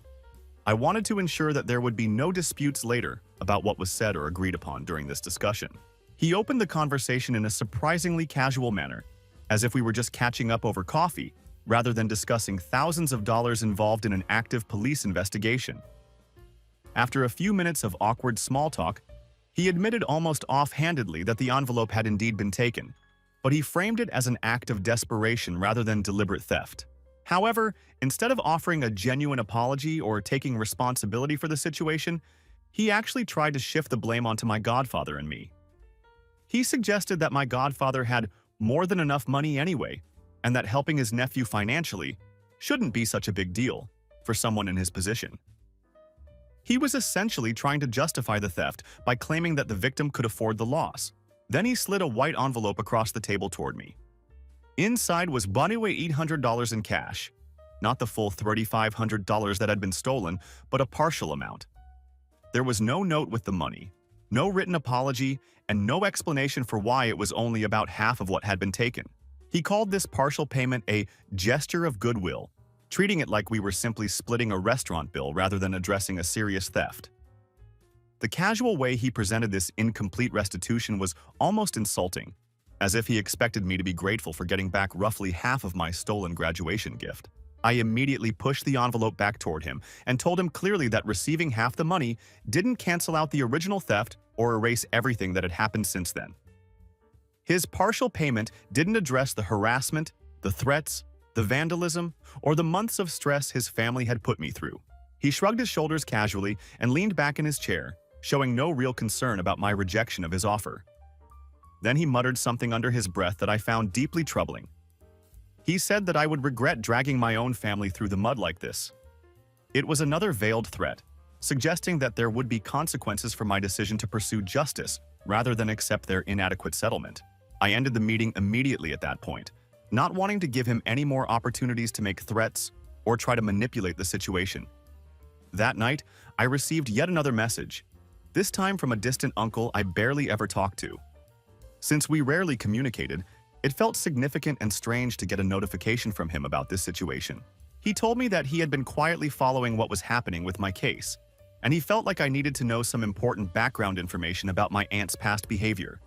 I wanted to ensure that there would be no disputes later about what was said or agreed upon during this discussion. He opened the conversation in a surprisingly casual manner, as if we were just catching up over coffee, rather than discussing thousands of dollars involved in an active police investigation. After a few minutes of awkward small talk, he admitted almost offhandedly that the envelope had indeed been taken, but he framed it as an act of desperation rather than deliberate theft. However, instead of offering a genuine apology or taking responsibility for the situation, he actually tried to shift the blame onto my godfather and me. He suggested that my godfather had more than enough money anyway, and that helping his nephew financially shouldn't be such a big deal for someone in his position. He was essentially trying to justify the theft by claiming that the victim could afford the loss. Then he slid a white envelope across the table toward me. Inside was $800 in cash, not the full $3,500 that had been stolen, but a partial amount. There was no note with the money, no written apology, and no explanation for why it was only about half of what had been taken. He called this partial payment a gesture of goodwill, treating it like we were simply splitting a restaurant bill rather than addressing a serious theft. The casual way he presented this incomplete restitution was almost insulting, as if he expected me to be grateful for getting back roughly half of my stolen graduation gift. I immediately pushed the envelope back toward him and told him clearly that receiving half the money didn't cancel out the original theft or erase everything that had happened since then. His partial payment didn't address the harassment, the threats, the vandalism, or the months of stress his family had put me through. He shrugged his shoulders casually and leaned back in his chair, showing no real concern about my rejection of his offer. Then he muttered something under his breath that I found deeply troubling. He said that I would regret dragging my own family through the mud like this. It was another veiled threat, suggesting that there would be consequences for my decision to pursue justice rather than accept their inadequate settlement. I ended the meeting immediately at that point, not wanting to give him any more opportunities to make threats or try to manipulate the situation. That night, I received yet another message, this time from a distant uncle I barely ever talked to. Since we rarely communicated, it felt significant and strange to get a notification from him about this situation. He told me that he had been quietly following what was happening with my case, and he felt like I needed to know some important background information about my aunt's past behavior.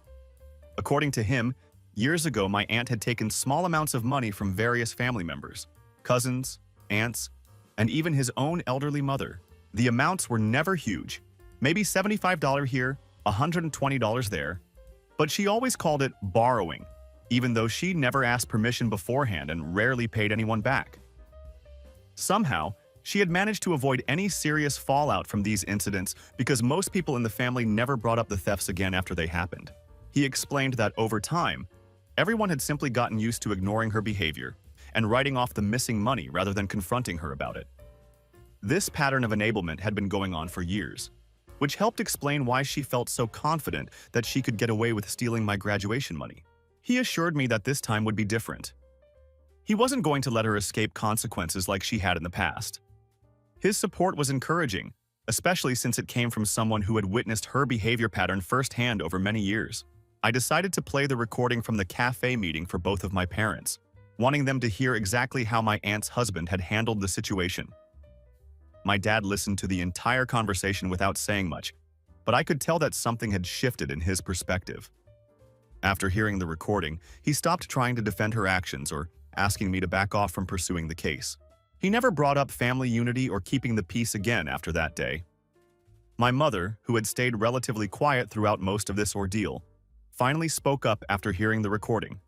According to him, years ago my aunt had taken small amounts of money from various family members, cousins, aunts, and even his own elderly mother. The amounts were never huge, maybe $75 here, $120 there, but she always called it borrowing, even though she never asked permission beforehand and rarely paid anyone back. Somehow, she had managed to avoid any serious fallout from these incidents because most people in the family never brought up the thefts again after they happened. He explained that over time, everyone had simply gotten used to ignoring her behavior and writing off the missing money rather than confronting her about it. This pattern of enablement had been going on for years. which helped explain why she felt so confident that she could get away with stealing my graduation money. He assured me that this time would be different. He wasn't going to let her escape consequences like she had in the past. His support was encouraging, especially since it came from someone who had witnessed her behavior pattern firsthand over many years. I decided to play the recording from the cafe meeting for both of my parents, wanting them to hear exactly how my aunt's husband had handled the situation. My dad listened to the entire conversation without saying much, but I could tell that something had shifted in his perspective. After hearing the recording, he stopped trying to defend her actions or asking me to back off from pursuing the case. He never brought up family unity or keeping the peace again after that day. My mother, who had stayed relatively quiet throughout most of this ordeal, finally spoke up after hearing the recording.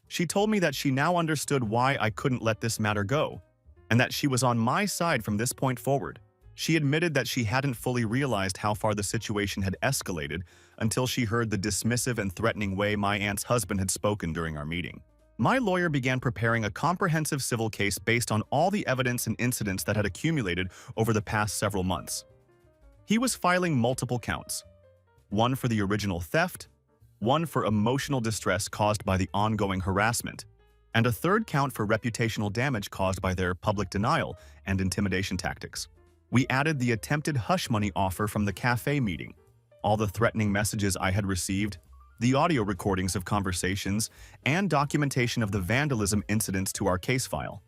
She told me that she now understood why I couldn't let this matter go, and that she was on my side from this point forward. She admitted that she hadn't fully realized how far the situation had escalated until she heard the dismissive and threatening way my aunt's husband had spoken during our meeting. My lawyer began preparing a comprehensive civil case based on all the evidence and incidents that had accumulated over the past several months. He was filing multiple counts, one for the original theft, one for emotional distress caused by the ongoing harassment, and a third count for reputational damage caused by their public denial and intimidation tactics. We added the attempted hush money offer from the cafe meeting, all the threatening messages I had received, the audio recordings of conversations, and documentation of the vandalism incidents to our case file.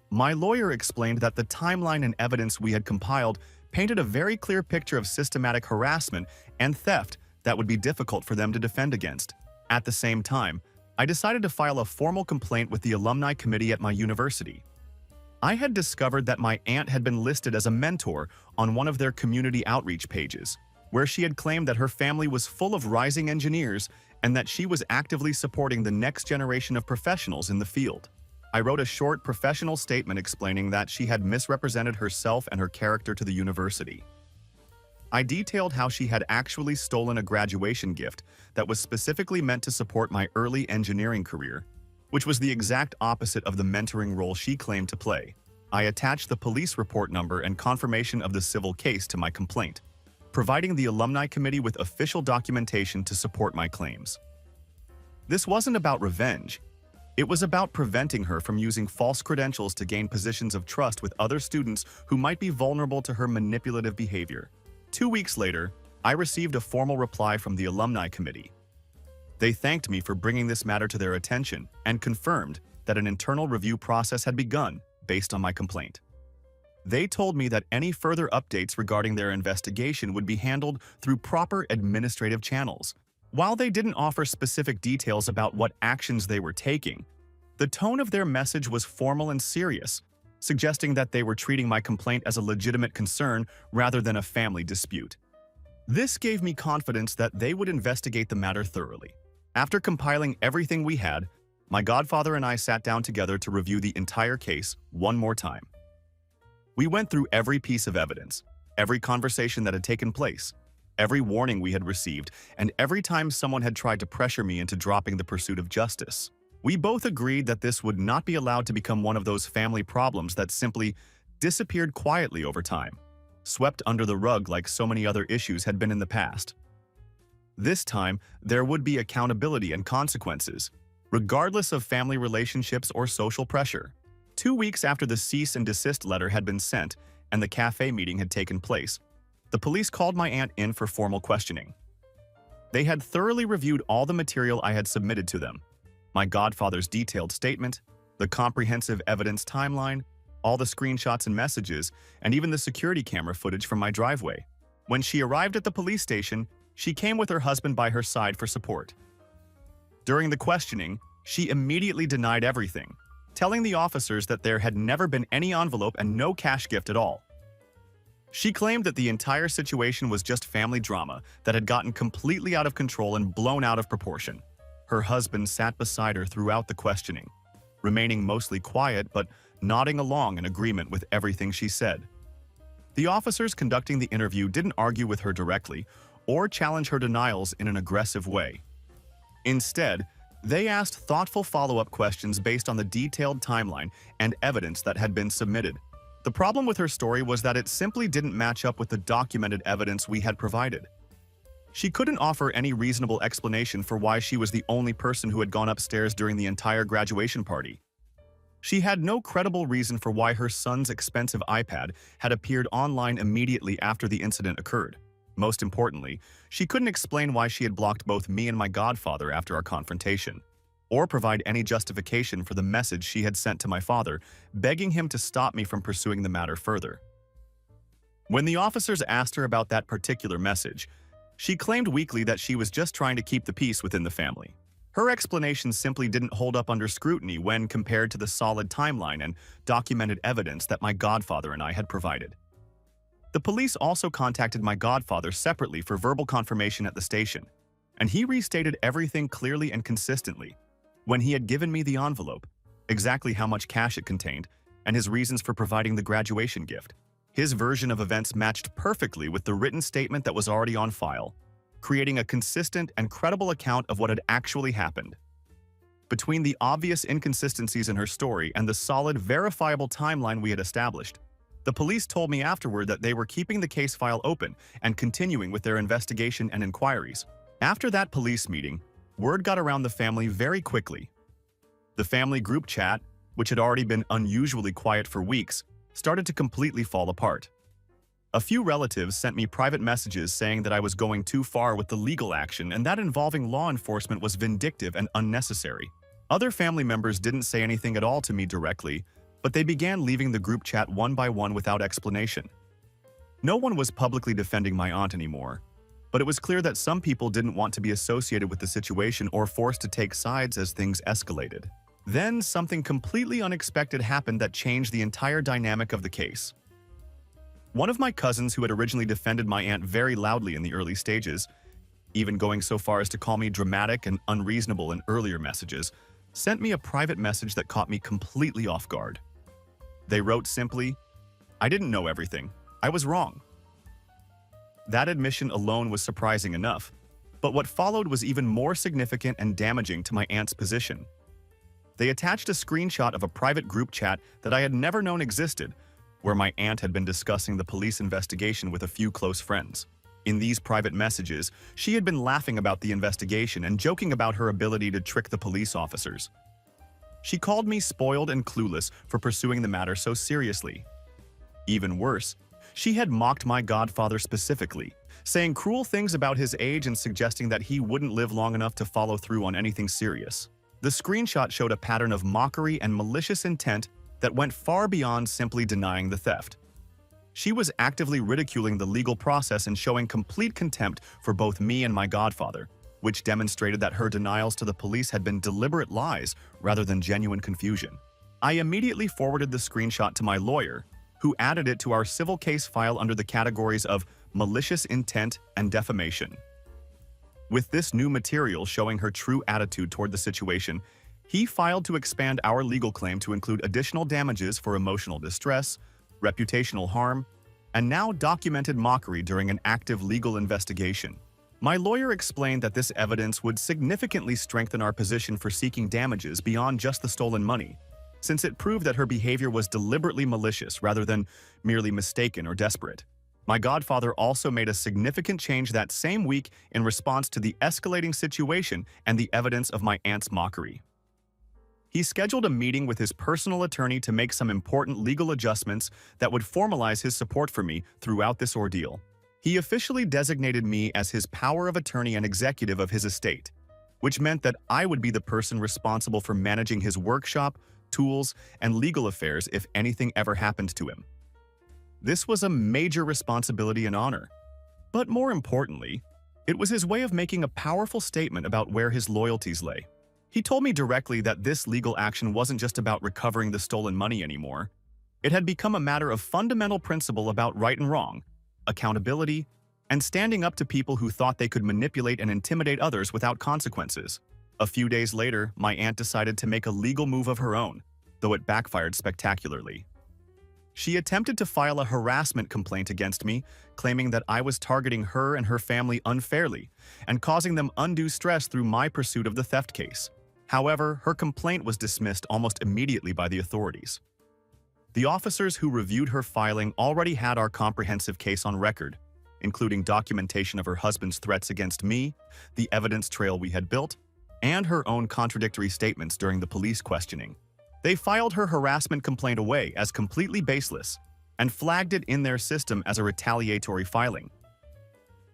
My lawyer explained that the timeline and evidence we had compiled painted a very clear picture of systematic harassment and theft that would be difficult for them to defend against. At the same time, I decided to file a formal complaint with the alumni committee at my university. I had discovered that my aunt had been listed as a mentor on one of their community outreach pages, where she had claimed that her family was full of rising engineers and that she was actively supporting the next generation of professionals in the field. I wrote a short professional statement explaining that she had misrepresented herself and her character to the university. I detailed how she had actually stolen a graduation gift that was specifically meant to support my early engineering career, which was the exact opposite of the mentoring role she claimed to play. I attached the police report number and confirmation of the civil case to my complaint, providing the alumni committee with official documentation to support my claims. This wasn't about revenge. It was about preventing her from using false credentials to gain positions of trust with other students who might be vulnerable to her manipulative behavior. 2 weeks later, I received a formal reply from the alumni committee. They thanked me for bringing this matter to their attention and confirmed that an internal review process had begun based on my complaint. They told me that any further updates regarding their investigation would be handled through proper administrative channels. While they didn't offer specific details about what actions they were taking, the tone of their message was formal and serious, suggesting that they were treating my complaint as a legitimate concern rather than a family dispute. This gave me confidence that they would investigate the matter thoroughly. After compiling everything we had, my godfather and I sat down together to review the entire case one more time. We went through every piece of evidence, every conversation that had taken place, every warning we had received, and every time someone had tried to pressure me into dropping the pursuit of justice. We both agreed that this would not be allowed to become one of those family problems that simply disappeared quietly over time, swept under the rug like so many other issues had been in the past. This time, there would be accountability and consequences, regardless of family relationships or social pressure. 2 weeks after the cease and desist letter had been sent and the cafe meeting had taken place, the police called my aunt in for formal questioning. They had thoroughly reviewed all the material I had submitted to them: my godfather's detailed statement, the comprehensive evidence timeline, all the screenshots and messages, and even the security camera footage from my driveway. When she arrived at the police station, she came with her husband by her side for support. During the questioning, she immediately denied everything, telling the officers that there had never been any envelope and no cash gift at all. She claimed that the entire situation was just family drama that had gotten completely out of control and blown out of proportion. Her husband sat beside her throughout the questioning, remaining mostly quiet but nodding along in agreement with everything she said. The officers conducting the interview didn't argue with her directly or challenge her denials in an aggressive way. Instead, they asked thoughtful follow-up questions based on the detailed timeline and evidence that had been submitted. The problem with her story was that it simply didn't match up with the documented evidence we had provided. She couldn't offer any reasonable explanation for why she was the only person who had gone upstairs during the entire graduation party. She had no credible reason for why her son's expensive iPad had appeared online immediately after the incident occurred. Most importantly, she couldn't explain why she had blocked both me and my godfather after our confrontation, or provide any justification for the message she had sent to my father, begging him to stop me from pursuing the matter further. When the officers asked her about that particular message, she claimed weakly that she was just trying to keep the peace within the family. Her explanation simply didn't hold up under scrutiny when compared to the solid timeline and documented evidence that my godfather and I had provided. The police also contacted my godfather separately for verbal confirmation at the station, and he restated everything clearly and consistently when he had given me the envelope, exactly how much cash it contained, and his reasons for providing the graduation gift. His version of events matched perfectly with the written statement that was already on file, creating a consistent and credible account of what had actually happened. Between the obvious inconsistencies in her story and the solid, verifiable timeline we had established, the police told me afterward that they were keeping the case file open and continuing with their investigation and inquiries. After that police meeting, word got around the family very quickly. The family group chat, which had already been unusually quiet for weeks, started to completely fall apart. A few relatives sent me private messages saying that I was going too far with the legal action and that involving law enforcement was vindictive and unnecessary. Other family members didn't say anything at all to me directly, but they began leaving the group chat one by one without explanation. No one was publicly defending my aunt anymore, but it was clear that some people didn't want to be associated with the situation or forced to take sides as things escalated. Then something completely unexpected happened that changed the entire dynamic of the case. One of my cousins who had originally defended my aunt very loudly in the early stages, even going so far as to call me dramatic and unreasonable in earlier messages, sent me a private message that caught me completely off guard. They wrote simply, "I didn't know everything. I was wrong." That admission alone was surprising enough, but what followed was even more significant and damaging to my aunt's position. They attached a screenshot of a private group chat that I had never known existed, where my aunt had been discussing the police investigation with a few close friends. In these private messages, she had been laughing about the investigation and joking about her ability to trick the police officers. She called me spoiled and clueless for pursuing the matter so seriously. Even worse, she had mocked my godfather specifically, saying cruel things about his age and suggesting that he wouldn't live long enough to follow through on anything serious. The screenshot showed a pattern of mockery and malicious intent that went far beyond simply denying the theft. She was actively ridiculing the legal process and showing complete contempt for both me and my godfather, which demonstrated that her denials to the police had been deliberate lies rather than genuine confusion. I immediately forwarded the screenshot to my lawyer, who added it to our civil case file under the categories of malicious intent and defamation. With this new material showing her true attitude toward the situation, he filed to expand our legal claim to include additional damages for emotional distress, reputational harm, and now documented mockery during an active legal investigation. My lawyer explained that this evidence would significantly strengthen our position for seeking damages beyond just the stolen money, since it proved that her behavior was deliberately malicious rather than merely mistaken or desperate. My godfather also made a significant change that same week in response to the escalating situation and the evidence of my aunt's mockery. He scheduled a meeting with his personal attorney to make some important legal adjustments that would formalize his support for me throughout this ordeal. He officially designated me as his power of attorney and executive of his estate, which meant that I would be the person responsible for managing his workshop, tools, and legal affairs if anything ever happened to him. This was a major responsibility and honor. But more importantly, it was his way of making a powerful statement about where his loyalties lay. He told me directly that this legal action wasn't just about recovering the stolen money anymore. It had become a matter of fundamental principle about right and wrong, accountability, and standing up to people who thought they could manipulate and intimidate others without consequences. A few days later, my aunt decided to make a legal move of her own, though it backfired spectacularly. She attempted to file a harassment complaint against me, claiming that I was targeting her and her family unfairly and causing them undue stress through my pursuit of the theft case. However, her complaint was dismissed almost immediately by the authorities. The officers who reviewed her filing already had our comprehensive case on record, including documentation of her husband's threats against me, the evidence trail we had built, and her own contradictory statements during the police questioning. They filed her harassment complaint away as completely baseless and flagged it in their system as a retaliatory filing.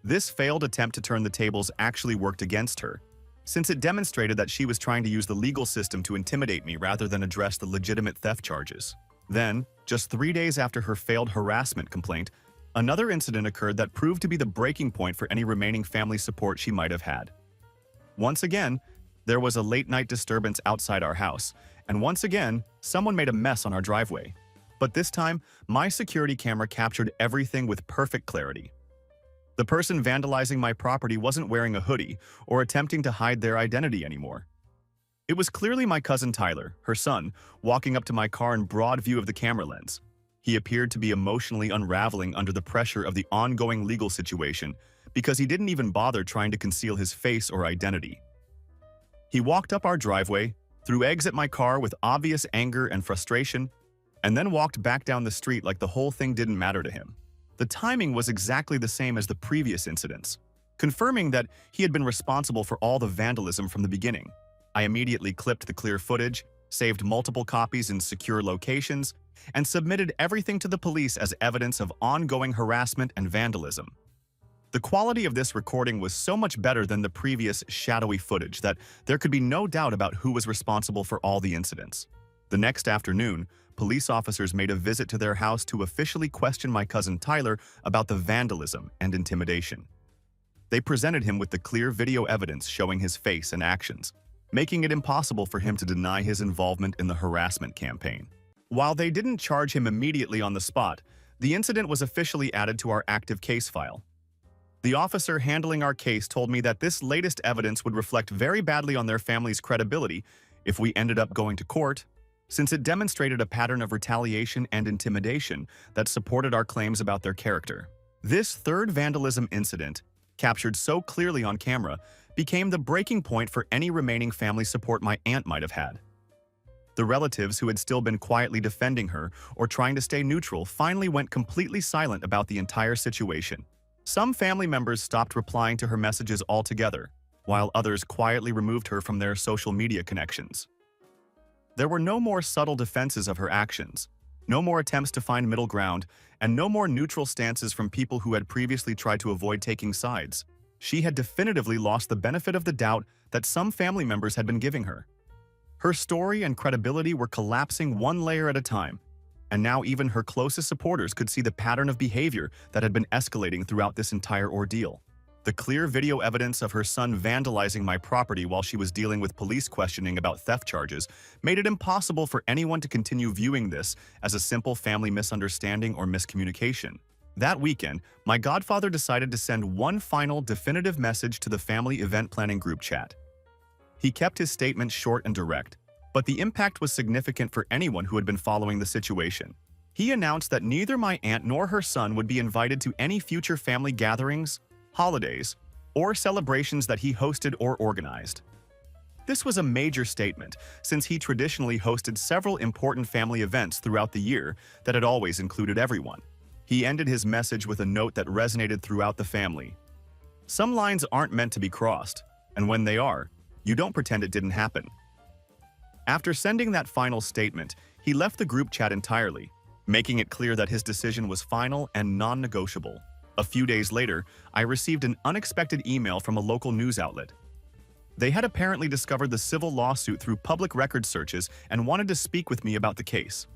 This failed attempt to turn the tables actually worked against her, since it demonstrated that she was trying to use the legal system to intimidate me rather than address the legitimate theft charges. Then, just 3 days after her failed harassment complaint, another incident occurred that proved to be the breaking point for any remaining family support she might have had. Once again, there was a late-night disturbance outside our house, and once again, someone made a mess on our driveway. But this time, my security camera captured everything with perfect clarity. The person vandalizing my property wasn't wearing a hoodie or attempting to hide their identity anymore. It was clearly my cousin Tyler, her son, walking up to my car in broad view of the camera lens. He appeared to be emotionally unraveling under the pressure of the ongoing legal situation because he didn't even bother trying to conceal his face or identity. He walked up our driveway, threw eggs at my car with obvious anger and frustration, and then walked back down the street like the whole thing didn't matter to him. The timing was exactly the same as the previous incidents, confirming that he had been responsible for all the vandalism from the beginning. I immediately clipped the clear footage, saved multiple copies in secure locations, and submitted everything to the police as evidence of ongoing harassment and vandalism. The quality of this recording was so much better than the previous shadowy footage that there could be no doubt about who was responsible for all the incidents. The next afternoon, police officers made a visit to their house to officially question my cousin Tyler about the vandalism and intimidation. They presented him with the clear video evidence showing his face and actions, making it impossible for him to deny his involvement in the harassment campaign. While they didn't charge him immediately on the spot, the incident was officially added to our active case file. The officer handling our case told me that this latest evidence would reflect very badly on their family's credibility if we ended up going to court, since it demonstrated a pattern of retaliation and intimidation that supported our claims about their character. This third vandalism incident, captured so clearly on camera, became the breaking point for any remaining family support my aunt might have had. The relatives who had still been quietly defending her or trying to stay neutral finally went completely silent about the entire situation. Some family members stopped replying to her messages altogether, while others quietly removed her from their social media connections. There were no more subtle defenses of her actions, no more attempts to find middle ground, and no more neutral stances from people who had previously tried to avoid taking sides. She had definitively lost the benefit of the doubt that some family members had been giving her. Her story and credibility were collapsing one layer at a time, and now even her closest supporters could see the pattern of behavior that had been escalating throughout this entire ordeal. The clear video evidence of her son vandalizing my property while she was dealing with police questioning about theft charges made it impossible for anyone to continue viewing this as a simple family misunderstanding or miscommunication. That weekend, my godfather decided to send one final definitive message to the family event planning group chat. He kept his statement short and direct, but the impact was significant for anyone who had been following the situation. He announced that neither my aunt nor her son would be invited to any future family gatherings, holidays, or celebrations that he hosted or organized. This was a major statement, since he traditionally hosted several important family events throughout the year that had always included everyone. He ended his message with a note that resonated throughout the family. Some lines aren't meant to be crossed, and when they are, you don't pretend it didn't happen. After sending that final statement, he left the group chat entirely, making it clear that his decision was final and non-negotiable. A few days later, I received an unexpected email from a local news outlet. They had apparently discovered the civil lawsuit through public record searches and wanted to speak with me about the case.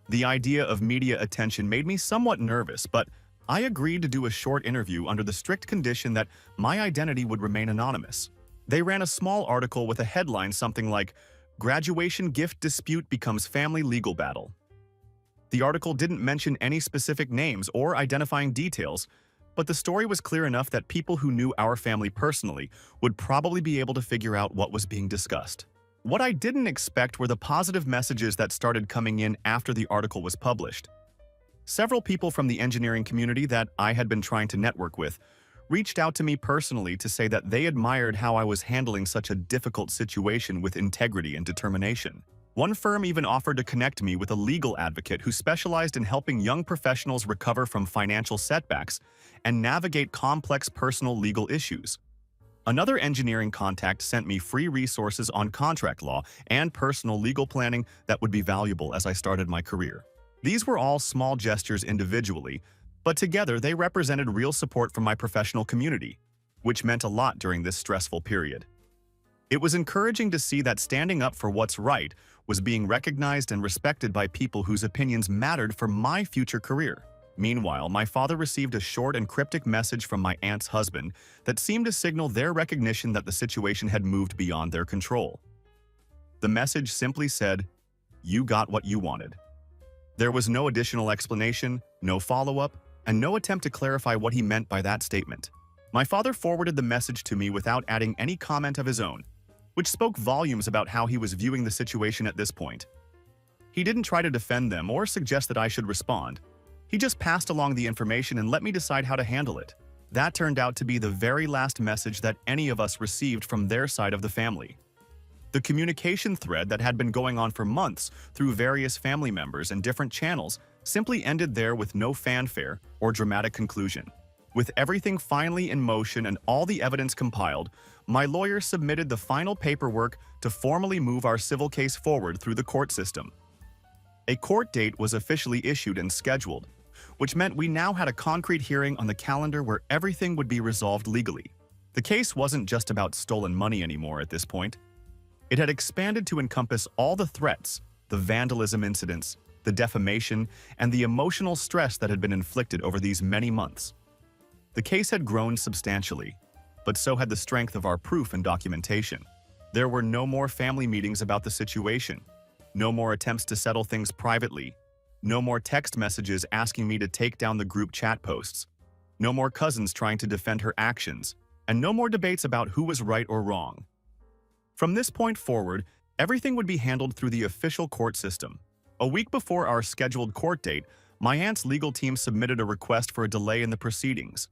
The idea of media attention made me somewhat nervous, but I agreed to do a short interview under the strict condition that my identity would remain anonymous. They ran a small article with a headline something like, "Graduation Gift Dispute Becomes Family Legal Battle." The article didn't mention any specific names or identifying details, but the story was clear enough that people who knew our family personally would probably be able to figure out what was being discussed. What I didn't expect were the positive messages that started coming in after the article was published. Several people from the engineering community that I had been trying to network with reached out to me personally to say that they admired how I was handling such a difficult situation with integrity and determination. One firm even offered to connect me with a legal advocate who specialized in helping young professionals recover from financial setbacks and navigate complex personal legal issues. Another engineering contact sent me free resources on contract law and personal legal planning that would be valuable as I started my career. These were all small gestures individually, but together they represented real support from my professional community, which meant a lot during this stressful period. It was encouraging to see that standing up for what's right was being recognized and respected by people whose opinions mattered for my future career. Meanwhile, my father received a short and cryptic message from my aunt's husband that seemed to signal their recognition that the situation had moved beyond their control. The message simply said, "You got what you wanted." There was no additional explanation, no follow-up, and no attempt to clarify what he meant by that statement. My father forwarded the message to me without adding any comment of his own, which spoke volumes about how he was viewing the situation at this point. He didn't try to defend them or suggest that I should respond. He just passed along the information and let me decide how to handle it. That turned out to be the very last message that any of us received from their side of the family. The communication thread that had been going on for months through various family members and different channels simply ended there with no fanfare or dramatic conclusion. With everything finally in motion and all the evidence compiled, my lawyer submitted the final paperwork to formally move our civil case forward through the court system. A court date was officially issued and scheduled, which meant we now had a concrete hearing on the calendar where everything would be resolved legally. The case wasn't just about stolen money anymore at this point. It had expanded to encompass all the threats, the vandalism incidents, the defamation, and the emotional stress that had been inflicted over these many months. The case had grown substantially, but so had the strength of our proof and documentation. There were no more family meetings about the situation, no more attempts to settle things privately, no more text messages asking me to take down the group chat posts, no more cousins trying to defend her actions, and no more debates about who was right or wrong. From this point forward, everything would be handled through the official court system. A week before our scheduled court date, my aunt's legal team submitted a request for a delay in the proceedings.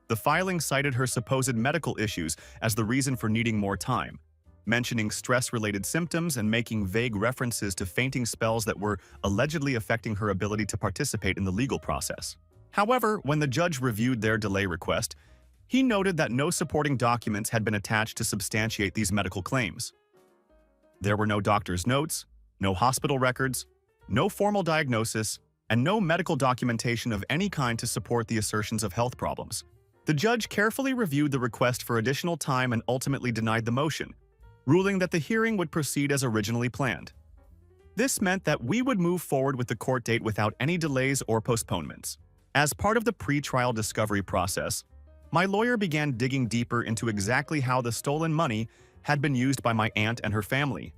The filing cited her supposed medical issues as the reason for needing more time, mentioning stress-related symptoms and making vague references to fainting spells that were allegedly affecting her ability to participate in the legal process. However, when the judge reviewed their delay request, he noted that no supporting documents had been attached to substantiate these medical claims. There were no doctor's notes, no hospital records, no formal diagnosis, and no medical documentation of any kind to support the assertions of health problems. The judge carefully reviewed the request for additional time and ultimately denied the motion, ruling that the hearing would proceed as originally planned. This meant that we would move forward with the court date without any delays or postponements. As part of the pre-trial discovery process, my lawyer began digging deeper into exactly how the stolen money had been used by my aunt and her family.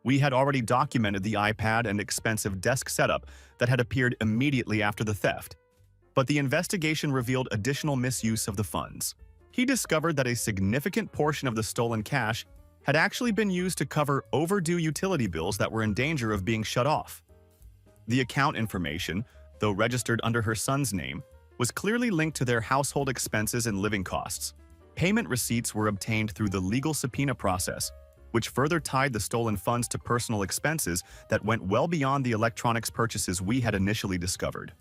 We had already documented the iPad and expensive desk setup that had appeared immediately after the theft, but the investigation revealed additional misuse of the funds. He discovered that a significant portion of the stolen cash had actually been used to cover overdue utility bills that were in danger of being shut off. The account information, though registered under her son's name, was clearly linked to their household expenses and living costs. Payment receipts were obtained through the legal subpoena process, which further tied the stolen funds to personal expenses that went well beyond the electronics purchases we had initially discovered.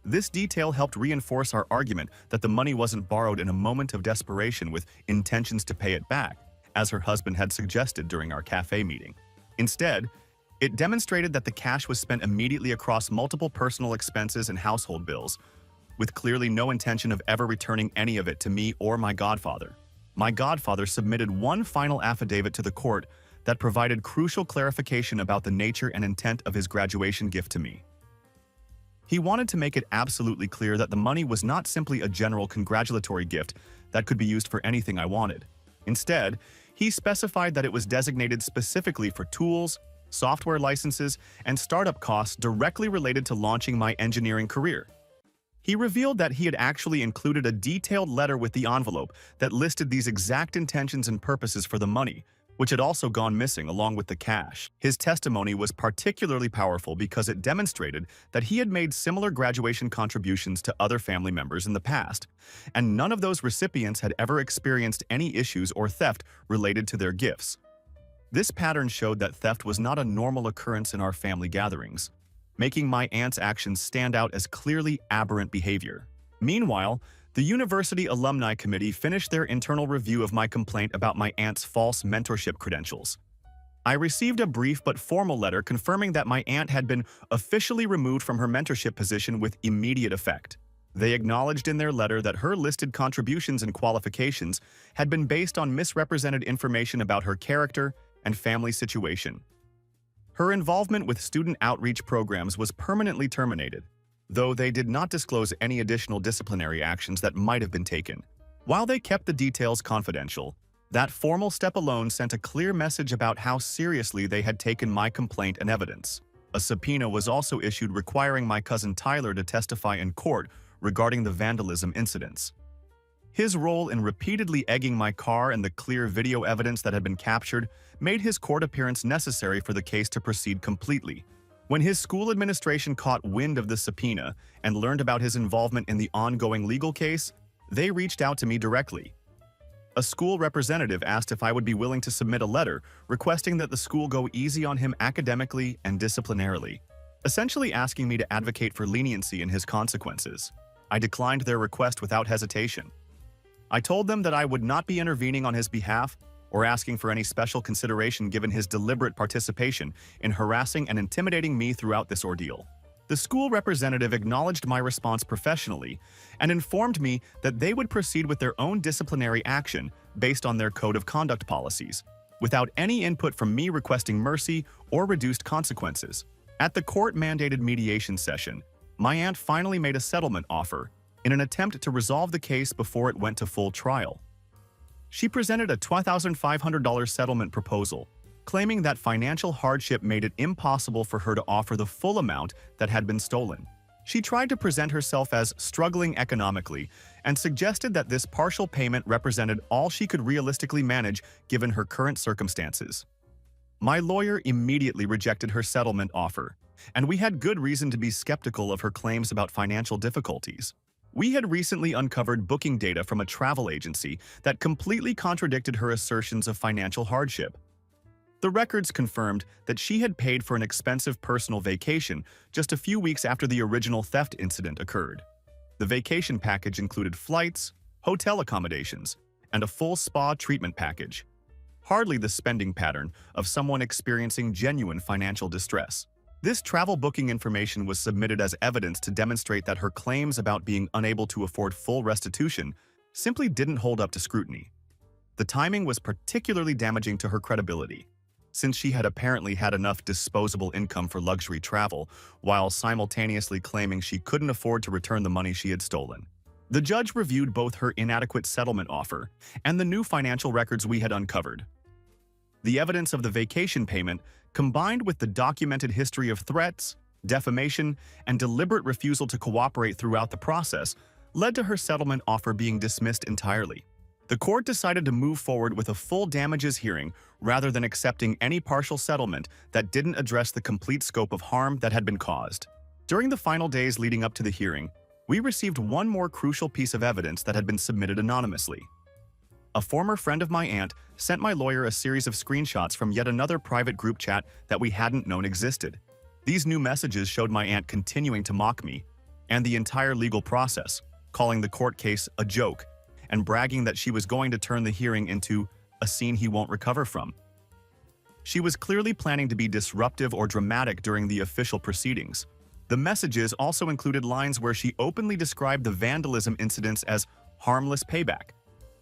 This detail helped reinforce our argument that the money wasn't borrowed in a moment of desperation with intentions to pay it back, as her husband had suggested during our cafe meeting. Instead, it demonstrated that the cash was spent immediately across multiple personal expenses and household bills, with clearly no intention of ever returning any of it to me or my godfather. My godfather submitted one final affidavit to the court that provided crucial clarification about the nature and intent of his graduation gift to me. He wanted to make it absolutely clear that the money was not simply a general congratulatory gift that could be used for anything I wanted. Instead, he specified that it was designated specifically for tools, software licenses, and startup costs directly related to launching my engineering career. He revealed that he had actually included a detailed letter with the envelope that listed these exact intentions and purposes for the money, which had also gone missing along with the cash. His testimony was particularly powerful because it demonstrated that he had made similar graduation contributions to other family members in the past, and none of those recipients had ever experienced any issues or theft related to their gifts. This pattern showed that theft was not a normal occurrence in our family gatherings, making my aunt's actions stand out as clearly aberrant behavior. Meanwhile, the university alumni committee finished their internal review of my complaint about my aunt's false mentorship credentials. I received a brief but formal letter confirming that my aunt had been officially removed from her mentorship position with immediate effect. They acknowledged in their letter that her listed contributions and qualifications had been based on misrepresented information about her character and family situation. Her involvement with student outreach programs was permanently terminated, though they did not disclose any additional disciplinary actions that might have been taken. While they kept the details confidential, that formal step alone sent a clear message about how seriously they had taken my complaint and evidence. A subpoena was also issued requiring my cousin Tyler to testify in court regarding the vandalism incidents. His role in repeatedly egging my car and the clear video evidence that had been captured made his court appearance necessary for the case to proceed completely. When his school administration caught wind of the subpoena and learned about his involvement in the ongoing legal case, they reached out to me directly. A school representative asked if I would be willing to submit a letter requesting that the school go easy on him academically and disciplinarily, essentially asking me to advocate for leniency in his consequences. I declined their request without hesitation. I told them that I would not be intervening on his behalf or asking for any special consideration given his deliberate participation in harassing and intimidating me throughout this ordeal. The school representative acknowledged my response professionally and informed me that they would proceed with their own disciplinary action based on their code of conduct policies, without any input from me requesting mercy or reduced consequences. At the court-mandated mediation session, my aunt finally made a settlement offer in an attempt to resolve the case before it went to full trial. She presented a $2,500 settlement proposal, claiming that financial hardship made it impossible for her to offer the full amount that had been stolen. She tried to present herself as struggling economically and suggested that this partial payment represented all she could realistically manage given her current circumstances. My lawyer immediately rejected her settlement offer, and we had good reason to be skeptical of her claims about financial difficulties. We had recently uncovered booking data from a travel agency that completely contradicted her assertions of financial hardship. The records confirmed that she had paid for an expensive personal vacation just a few weeks after the original theft incident occurred. The vacation package included flights, hotel accommodations, and a full spa treatment package. Hardly the spending pattern of someone experiencing genuine financial distress. This travel booking information was submitted as evidence to demonstrate that her claims about being unable to afford full restitution simply didn't hold up to scrutiny. The timing was particularly damaging to her credibility, since she had apparently had enough disposable income for luxury travel while simultaneously claiming she couldn't afford to return the money she had stolen. The judge reviewed both her inadequate settlement offer and the new financial records we had uncovered. The evidence of the vacation payment, combined with the documented history of threats, defamation, and deliberate refusal to cooperate throughout the process, led to her settlement offer being dismissed entirely. The court decided to move forward with a full damages hearing rather than accepting any partial settlement that didn't address the complete scope of harm that had been caused. During the final days leading up to the hearing, we received one more crucial piece of evidence that had been submitted anonymously. A former friend of my aunt sent my lawyer a series of screenshots from yet another private group chat that we hadn't known existed. These new messages showed my aunt continuing to mock me and the entire legal process, calling the court case a joke and bragging that she was going to turn the hearing into a scene he won't recover from. She was clearly planning to be disruptive or dramatic during the official proceedings. The messages also included lines where she openly described the vandalism incidents as harmless payback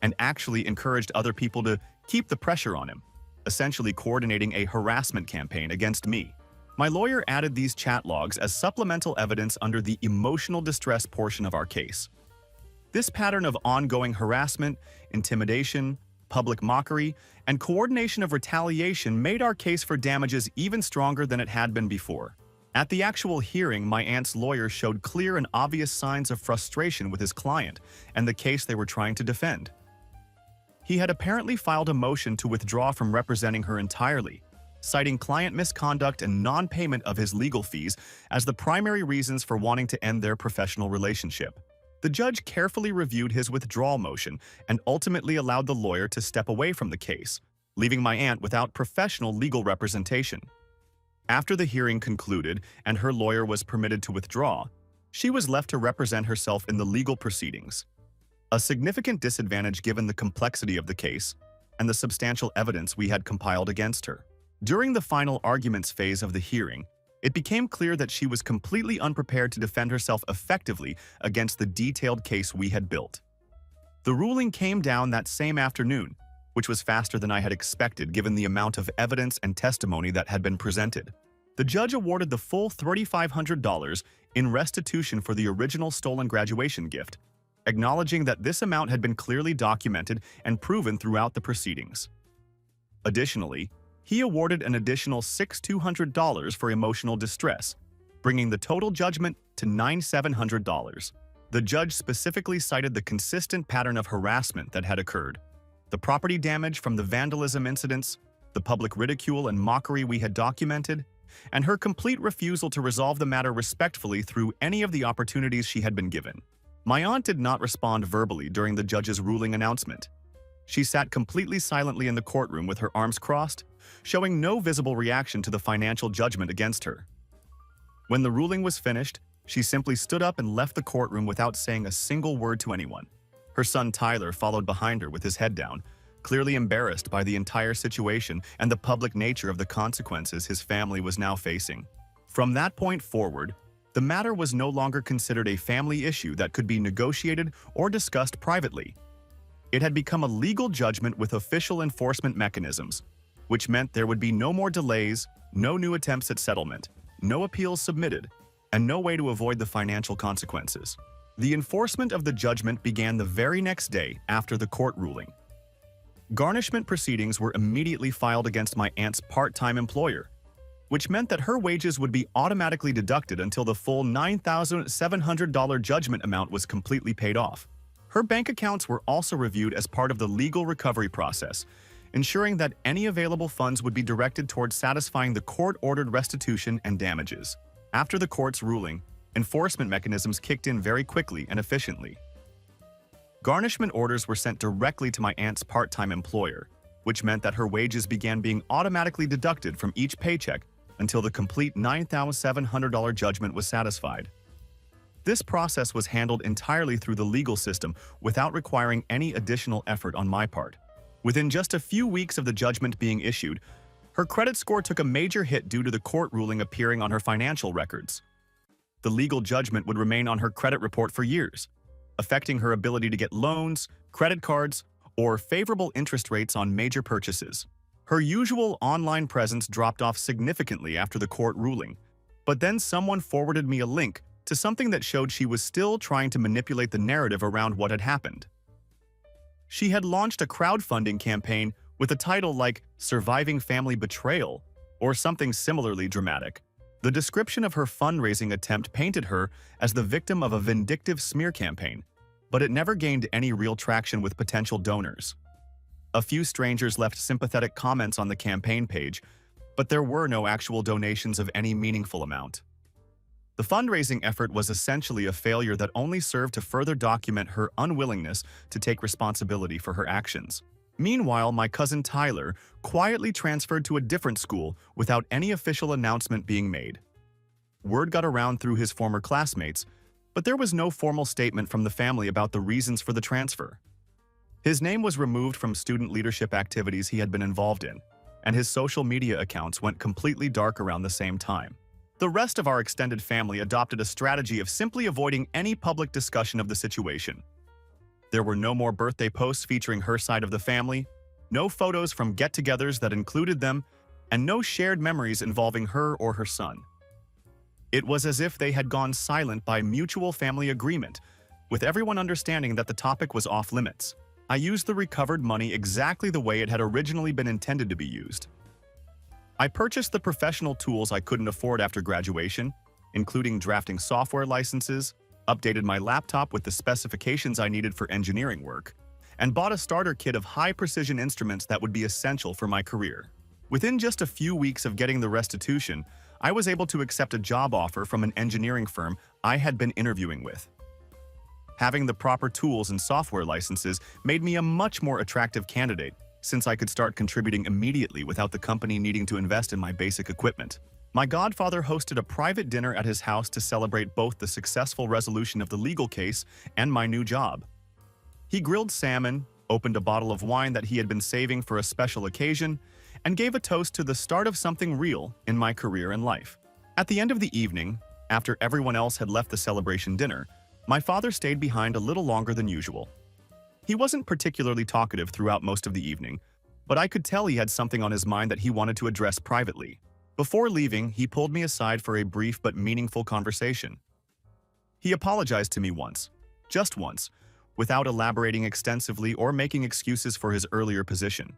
and actually encouraged other people to keep the pressure on him, essentially coordinating a harassment campaign against me. My lawyer added these chat logs as supplemental evidence under the emotional distress portion of our case. This pattern of ongoing harassment, intimidation, public mockery, and coordination of retaliation made our case for damages even stronger than it had been before. At the actual hearing, my aunt's lawyer showed clear and obvious signs of frustration with his client and the case they were trying to defend. He had apparently filed a motion to withdraw from representing her entirely, citing client misconduct and non-payment of his legal fees as the primary reasons for wanting to end their professional relationship. The judge carefully reviewed his withdrawal motion and ultimately allowed the lawyer to step away from the case, leaving my aunt without professional legal representation. After the hearing concluded and her lawyer was permitted to withdraw, she was left to represent herself in the legal proceedings. A significant disadvantage given the complexity of the case and the substantial evidence we had compiled against her. During the final arguments phase of the hearing, it became clear that she was completely unprepared to defend herself effectively against the detailed case we had built. The ruling came down that same afternoon, which was faster than I had expected given the amount of evidence and testimony that had been presented. The judge awarded the full $3,500 in restitution for the original stolen graduation gift, acknowledging that this amount had been clearly documented and proven throughout the proceedings. Additionally, he awarded an additional $6,200 for emotional distress, bringing the total judgment to $9,700. The judge specifically cited the consistent pattern of harassment that had occurred, the property damage from the vandalism incidents, the public ridicule and mockery we had documented, and her complete refusal to resolve the matter respectfully through any of the opportunities she had been given. My aunt did not respond verbally during the judge's ruling announcement. She sat completely silently in the courtroom with her arms crossed, showing no visible reaction to the financial judgment against her. When the ruling was finished, she simply stood up and left the courtroom without saying a single word to anyone. Her son Tyler followed behind her with his head down, clearly embarrassed by the entire situation and the public nature of the consequences his family was now facing. From that point forward, the matter was no longer considered a family issue that could be negotiated or discussed privately. It had become a legal judgment with official enforcement mechanisms, which meant there would be no more delays, no new attempts at settlement, no appeals submitted, and no way to avoid the financial consequences. The enforcement of the judgment began the very next day after the court ruling. Garnishment proceedings were immediately filed against my aunt's part-time employer, which meant that her wages would be automatically deducted until the full $9,700 judgment amount was completely paid off. Her bank accounts were also reviewed as part of the legal recovery process, ensuring that any available funds would be directed towards satisfying the court-ordered restitution and damages. After the court's ruling, enforcement mechanisms kicked in very quickly and efficiently. Garnishment orders were sent directly to my aunt's part-time employer, which meant that her wages began being automatically deducted from each paycheck until the complete $9,700 judgment was satisfied. This process was handled entirely through the legal system without requiring any additional effort on my part. Within just a few weeks of the judgment being issued, her credit score took a major hit due to the court ruling appearing on her financial records. The legal judgment would remain on her credit report for years, affecting her ability to get loans, credit cards, or favorable interest rates on major purchases. Her usual online presence dropped off significantly after the court ruling, but then someone forwarded me a link to something that showed she was still trying to manipulate the narrative around what had happened. She had launched a crowdfunding campaign with a title like "Surviving Family Betrayal" or something similarly dramatic. The description of her fundraising attempt painted her as the victim of a vindictive smear campaign, but it never gained any real traction with potential donors. A few strangers left sympathetic comments on the campaign page, but there were no actual donations of any meaningful amount. The fundraising effort was essentially a failure that only served to further document her unwillingness to take responsibility for her actions. Meanwhile, my cousin Tyler quietly transferred to a different school without any official announcement being made. Word got around through his former classmates, but there was no formal statement from the family about the reasons for the transfer. His name was removed from student leadership activities he had been involved in, and his social media accounts went completely dark around the same time. The rest of our extended family adopted a strategy of simply avoiding any public discussion of the situation. There were no more birthday posts featuring her side of the family, no photos from get-togethers that included them, and no shared memories involving her or her son. It was as if they had gone silent by mutual family agreement, with everyone understanding that the topic was off-limits. I used the recovered money exactly the way it had originally been intended to be used. I purchased the professional tools I couldn't afford after graduation, including drafting software licenses, updated my laptop with the specifications I needed for engineering work, and bought a starter kit of high-precision instruments that would be essential for my career. Within just a few weeks of getting the restitution, I was able to accept a job offer from an engineering firm I had been interviewing with. Having the proper tools and software licenses made me a much more attractive candidate, since I could start contributing immediately without the company needing to invest in my basic equipment. My godfather hosted a private dinner at his house to celebrate both the successful resolution of the legal case and my new job. He grilled salmon, opened a bottle of wine that he had been saving for a special occasion, and gave a toast to the start of something real in my career and life. At the end of the evening, after everyone else had left the celebration dinner, my father stayed behind a little longer than usual. He wasn't particularly talkative throughout most of the evening, but I could tell he had something on his mind that he wanted to address privately. Before leaving, he pulled me aside for a brief but meaningful conversation. He apologized to me once, just once, without elaborating extensively or making excuses for his earlier position.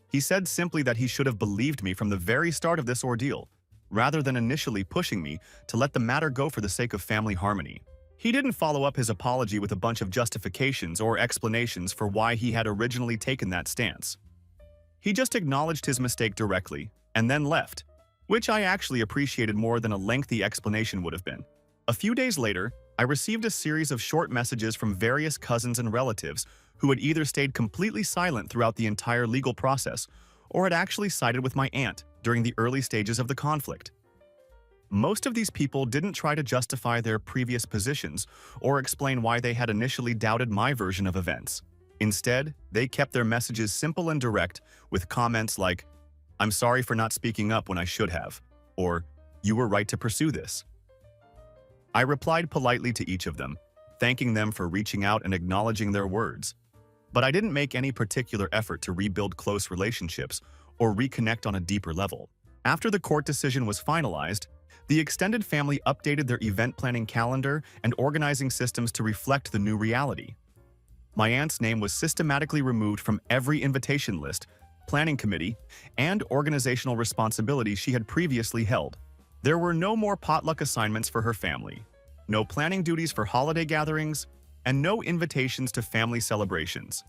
He said simply that he should have believed me from the very start of this ordeal, rather than initially pushing me to let the matter go for the sake of family harmony. He didn't follow up his apology with a bunch of justifications or explanations for why he had originally taken that stance. He just acknowledged his mistake directly and then left, which I actually appreciated more than a lengthy explanation would have been. A few days later, I received a series of short messages from various cousins and relatives who had either stayed completely silent throughout the entire legal process or had actually sided with my aunt during the early stages of the conflict. Most of these people didn't try to justify their previous positions or explain why they had initially doubted my version of events. Instead, they kept their messages simple and direct, with comments like, "I'm sorry for not speaking up when I should have," or "You were right to pursue this." I replied politely to each of them, thanking them for reaching out and acknowledging their words. But I didn't make any particular effort to rebuild close relationships or reconnect on a deeper level. After the court decision was finalized, the extended family updated their event planning calendar and organizing systems to reflect the new reality. My aunt's name was systematically removed from every invitation list, planning committee, and organizational responsibilities she had previously held. There were no more potluck assignments for her family, no planning duties for holiday gatherings, and no invitations to family celebrations.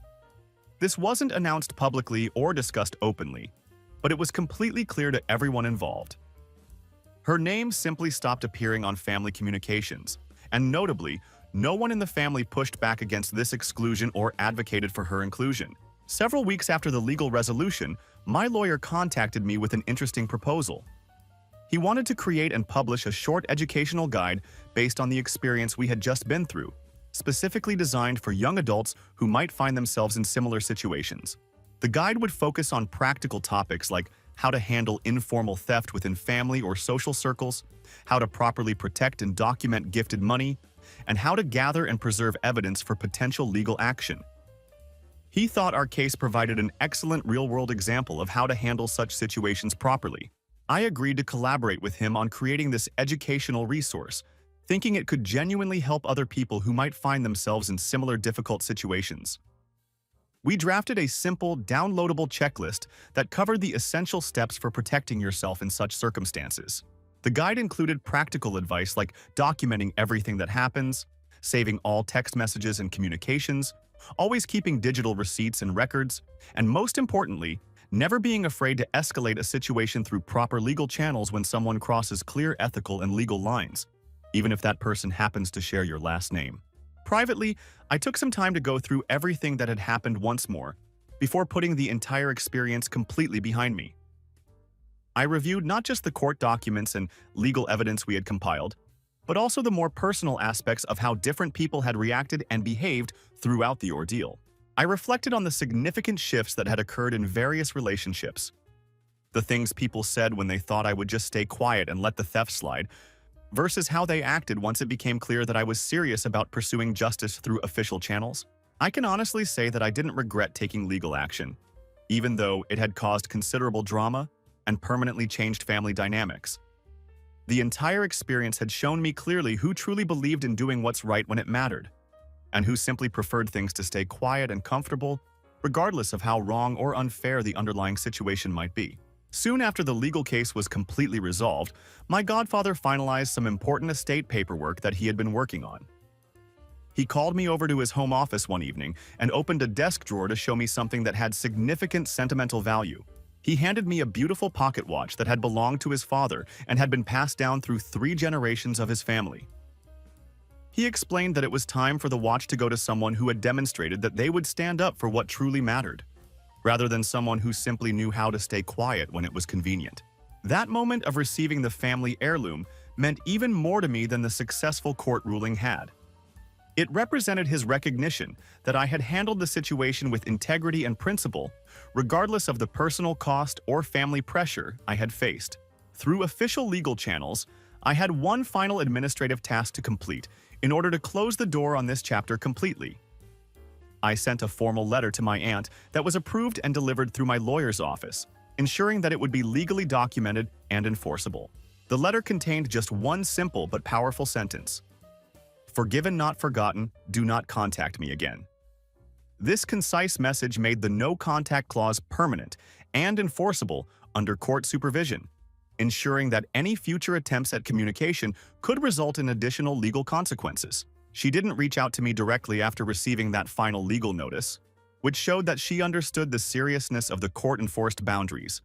This wasn't announced publicly or discussed openly, but it was completely clear to everyone involved. Her name simply stopped appearing on family communications, and notably, no one in the family pushed back against this exclusion or advocated for her inclusion. Several weeks after the legal resolution, my lawyer contacted me with an interesting proposal. He wanted to create and publish a short educational guide based on the experience we had just been through, specifically designed for young adults who might find themselves in similar situations. The guide would focus on practical topics like how to handle informal theft within family or social circles, how to properly protect and document gifted money, and how to gather and preserve evidence for potential legal action. He thought our case provided an excellent real-world example of how to handle such situations properly. I agreed to collaborate with him on creating this educational resource, thinking it could genuinely help other people who might find themselves in similar difficult situations. We drafted a simple, downloadable checklist that covered the essential steps for protecting yourself in such circumstances. The guide included practical advice like documenting everything that happens, saving all text messages and communications, always keeping digital receipts and records, and most importantly, never being afraid to escalate a situation through proper legal channels when someone crosses clear ethical and legal lines, even if that person happens to share your last name. Privately, I took some time to go through everything that had happened once more, before putting the entire experience completely behind me. I reviewed not just the court documents and legal evidence we had compiled, but also the more personal aspects of how different people had reacted and behaved throughout the ordeal. I reflected on the significant shifts that had occurred in various relationships. The things people said when they thought I would just stay quiet and let the theft slide, versus how they acted once it became clear that I was serious about pursuing justice through official channels. I can honestly say that I didn't regret taking legal action, even though it had caused considerable drama and permanently changed family dynamics. The entire experience had shown me clearly who truly believed in doing what's right when it mattered, and who simply preferred things to stay quiet and comfortable, regardless of how wrong or unfair the underlying situation might be. Soon after the legal case was completely resolved, my godfather finalized some important estate paperwork that he had been working on. He called me over to his home office one evening and opened a desk drawer to show me something that had significant sentimental value. He handed me a beautiful pocket watch that had belonged to his father and had been passed down through 3 generations of his family. He explained that it was time for the watch to go to someone who had demonstrated that they would stand up for what truly mattered. rather than someone who simply knew how to stay quiet when it was convenient. That moment of receiving the family heirloom meant even more to me than the successful court ruling had. It represented his recognition that I had handled the situation with integrity and principle, regardless of the personal cost or family pressure I had faced. Through official legal channels, I had one final administrative task to complete in order to close the door on this chapter completely. I sent a formal letter to my aunt that was approved and delivered through my lawyer's office, ensuring that it would be legally documented and enforceable. The letter contained just one simple but powerful sentence: "Forgiven, not forgotten, do not contact me again." This concise message made the no-contact clause permanent and enforceable under court supervision, ensuring that any future attempts at communication could result in additional legal consequences. She didn't reach out to me directly after receiving that final legal notice, which showed that she understood the seriousness of the court-enforced boundaries.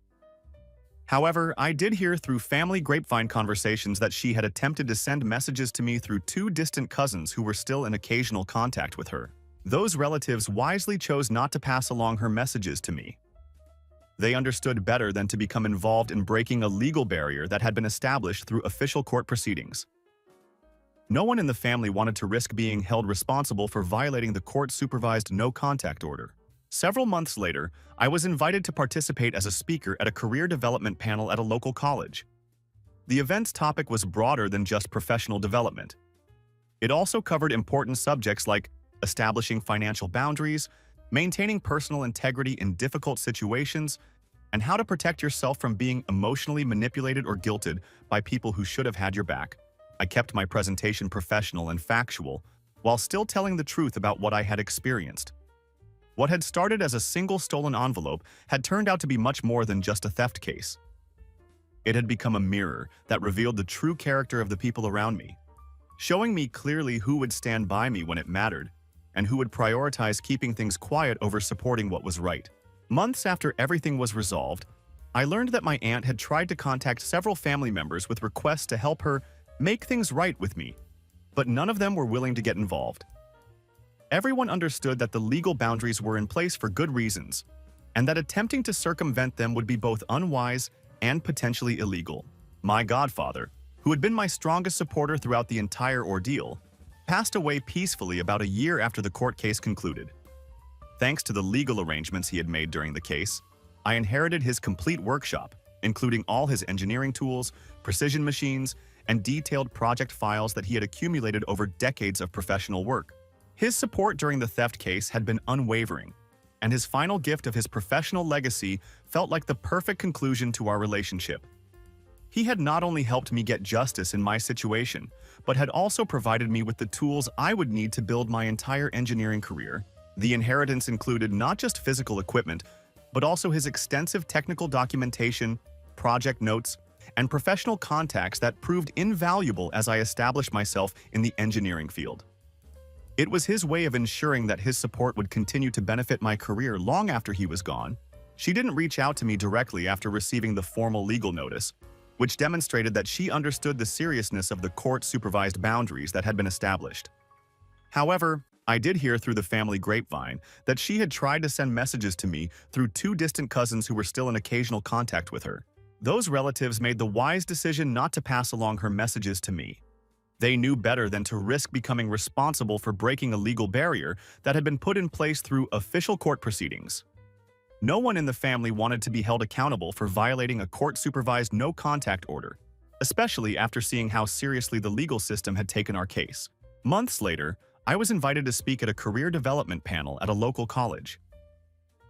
However, I did hear through family grapevine conversations that she had attempted to send messages to me through two distant cousins who were still in occasional contact with her. Those relatives wisely chose not to pass along her messages to me. They understood better than to become involved in breaking a legal barrier that had been established through official court proceedings. No one in the family wanted to risk being held responsible for violating the court-supervised no-contact order. Several months later, I was invited to participate as a speaker at a career development panel at a local college. The event's topic was broader than just professional development. It also covered important subjects like establishing financial boundaries, maintaining personal integrity in difficult situations, and how to protect yourself from being emotionally manipulated or guilted by people who should have had your back. I kept my presentation professional and factual, while still telling the truth about what I had experienced. What had started as a single stolen envelope had turned out to be much more than just a theft case. It had become a mirror that revealed the true character of the people around me, showing me clearly who would stand by me when it mattered, and who would prioritize keeping things quiet over supporting what was right. Months after everything was resolved, I learned that my aunt had tried to contact several family members with requests to help her make things right with me, but none of them were willing to get involved. Everyone understood that the legal boundaries were in place for good reasons, and that attempting to circumvent them would be both unwise and potentially illegal. My godfather, who had been my strongest supporter throughout the entire ordeal, passed away peacefully about a year after the court case concluded. Thanks to the legal arrangements he had made during the case, I inherited his complete workshop, including all his engineering tools, precision machines, and detailed project files that he had accumulated over decades of professional work. His support during the theft case had been unwavering, and his final gift of his professional legacy felt like the perfect conclusion to our relationship. He had not only helped me get justice in my situation, but had also provided me with the tools I would need to build my entire engineering career. The inheritance included not just physical equipment, but also his extensive technical documentation, project notes, and professional contacts that proved invaluable as I established myself in the engineering field. It was his way of ensuring that his support would continue to benefit my career long after he was gone. She didn't reach out to me directly after receiving the formal legal notice, which demonstrated that she understood the seriousness of the court-supervised boundaries that had been established. However, I did hear through the family grapevine that she had tried to send messages to me through two distant cousins who were still in occasional contact with her. Those relatives made the wise decision not to pass along her messages to me. They knew better than to risk becoming responsible for breaking a legal barrier that had been put in place through official court proceedings. No one in the family wanted to be held accountable for violating a court-supervised no-contact order, especially after seeing how seriously the legal system had taken our case. Months later, I was invited to speak at a career development panel at a local college.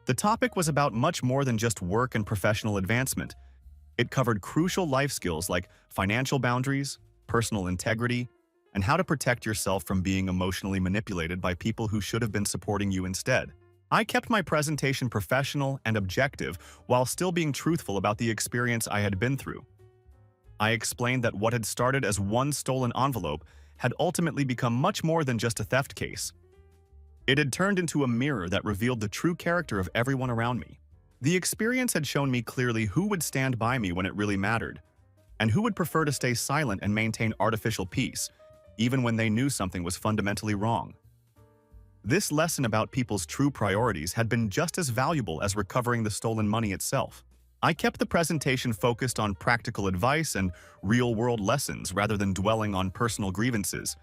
The topic was about much more than just work and professional advancement. It covered crucial life skills like financial boundaries, personal integrity, and how to protect yourself from being emotionally manipulated by people who should have been supporting you instead. I kept my presentation professional and objective while still being truthful about the experience I had been through. I explained that what had started as one stolen envelope had ultimately become much more than just a theft case. It had turned into a mirror that revealed the true character of everyone around me. The experience had shown me clearly who would stand by me when it really mattered, and who would prefer to stay silent and maintain artificial peace, even when they knew something was fundamentally wrong. This lesson about people's true priorities had been just as valuable as recovering the stolen money itself. I kept the presentation focused on practical advice and real-world lessons rather than dwelling on personal grievances.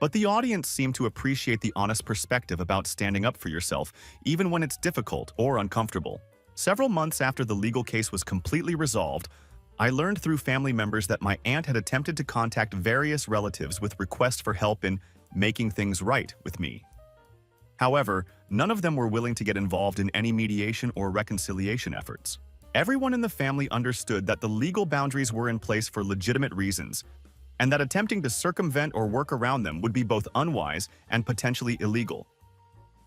But the audience seemed to appreciate the honest perspective about standing up for yourself, even when it's difficult or uncomfortable. Several months after the legal case was completely resolved, I learned through family members that my aunt had attempted to contact various relatives with requests for help in making things right with me. However, none of them were willing to get involved in any mediation or reconciliation efforts. Everyone in the family understood that the legal boundaries were in place for legitimate reasons, and that attempting to circumvent or work around them would be both unwise and potentially illegal.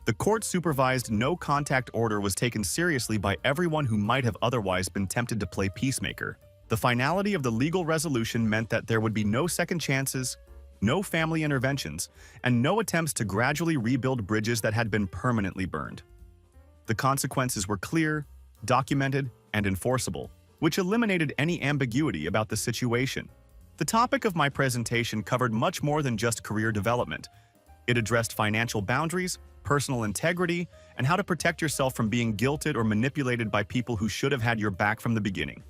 The court-supervised no-contact order was taken seriously by everyone who might have otherwise been tempted to play peacemaker. The finality of the legal resolution meant that there would be no second chances, no family interventions, and no attempts to gradually rebuild bridges that had been permanently burned. The consequences were clear, documented, and enforceable, which eliminated any ambiguity about the situation. The topic of my presentation covered much more than just career development. It addressed financial boundaries, personal integrity, and how to protect yourself from being guilted or manipulated by people who should have had your back from the beginning.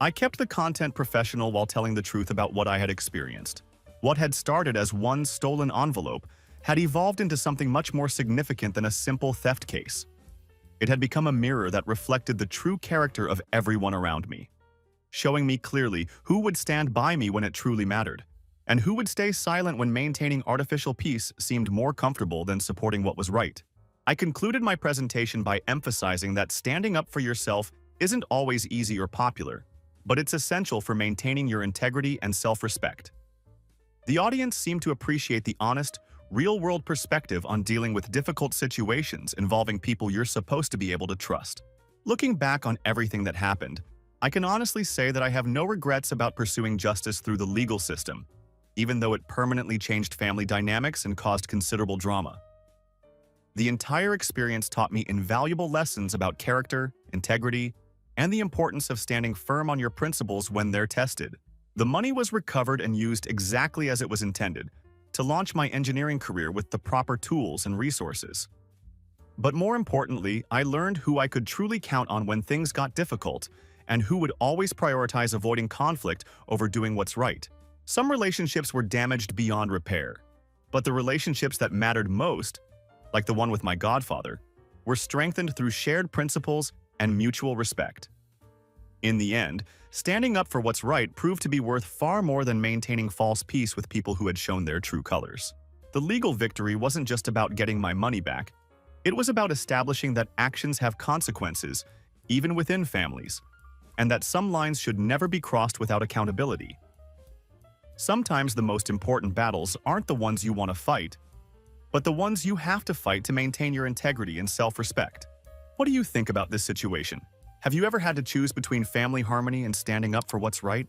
I kept the content professional while telling the truth about what I had experienced. What had started as one stolen envelope had evolved into something much more significant than a simple theft case. It had become a mirror that reflected the true character of everyone around me, showing me clearly who would stand by me when it truly mattered, and who would stay silent when maintaining artificial peace seemed more comfortable than supporting what was right. I concluded my presentation by emphasizing that standing up for yourself isn't always easy or popular, but it's essential for maintaining your integrity and self-respect. The audience seemed to appreciate the honest, real-world perspective on dealing with difficult situations involving people you're supposed to be able to trust. Looking back on everything that happened, I can honestly say that I have no regrets about pursuing justice through the legal system, even though it permanently changed family dynamics and caused considerable drama. The entire experience taught me invaluable lessons about character, integrity, and the importance of standing firm on your principles when they're tested. The money was recovered and used exactly as it was intended, to launch my engineering career with the proper tools and resources. But more importantly, I learned who I could truly count on when things got difficult, and who would always prioritize avoiding conflict over doing what's right. Some relationships were damaged beyond repair, but the relationships that mattered most, like the one with my godfather, were strengthened through shared principles and mutual respect. In the end, standing up for what's right proved to be worth far more than maintaining false peace with people who had shown their true colors. The legal victory wasn't just about getting my money back. It was about establishing that actions have consequences, even within families, and that some lines should never be crossed without accountability. Sometimes the most important battles aren't the ones you want to fight, but the ones you have to fight to maintain your integrity and self-respect. What do you think about this situation? Have you ever had to choose between family harmony and standing up for what's right?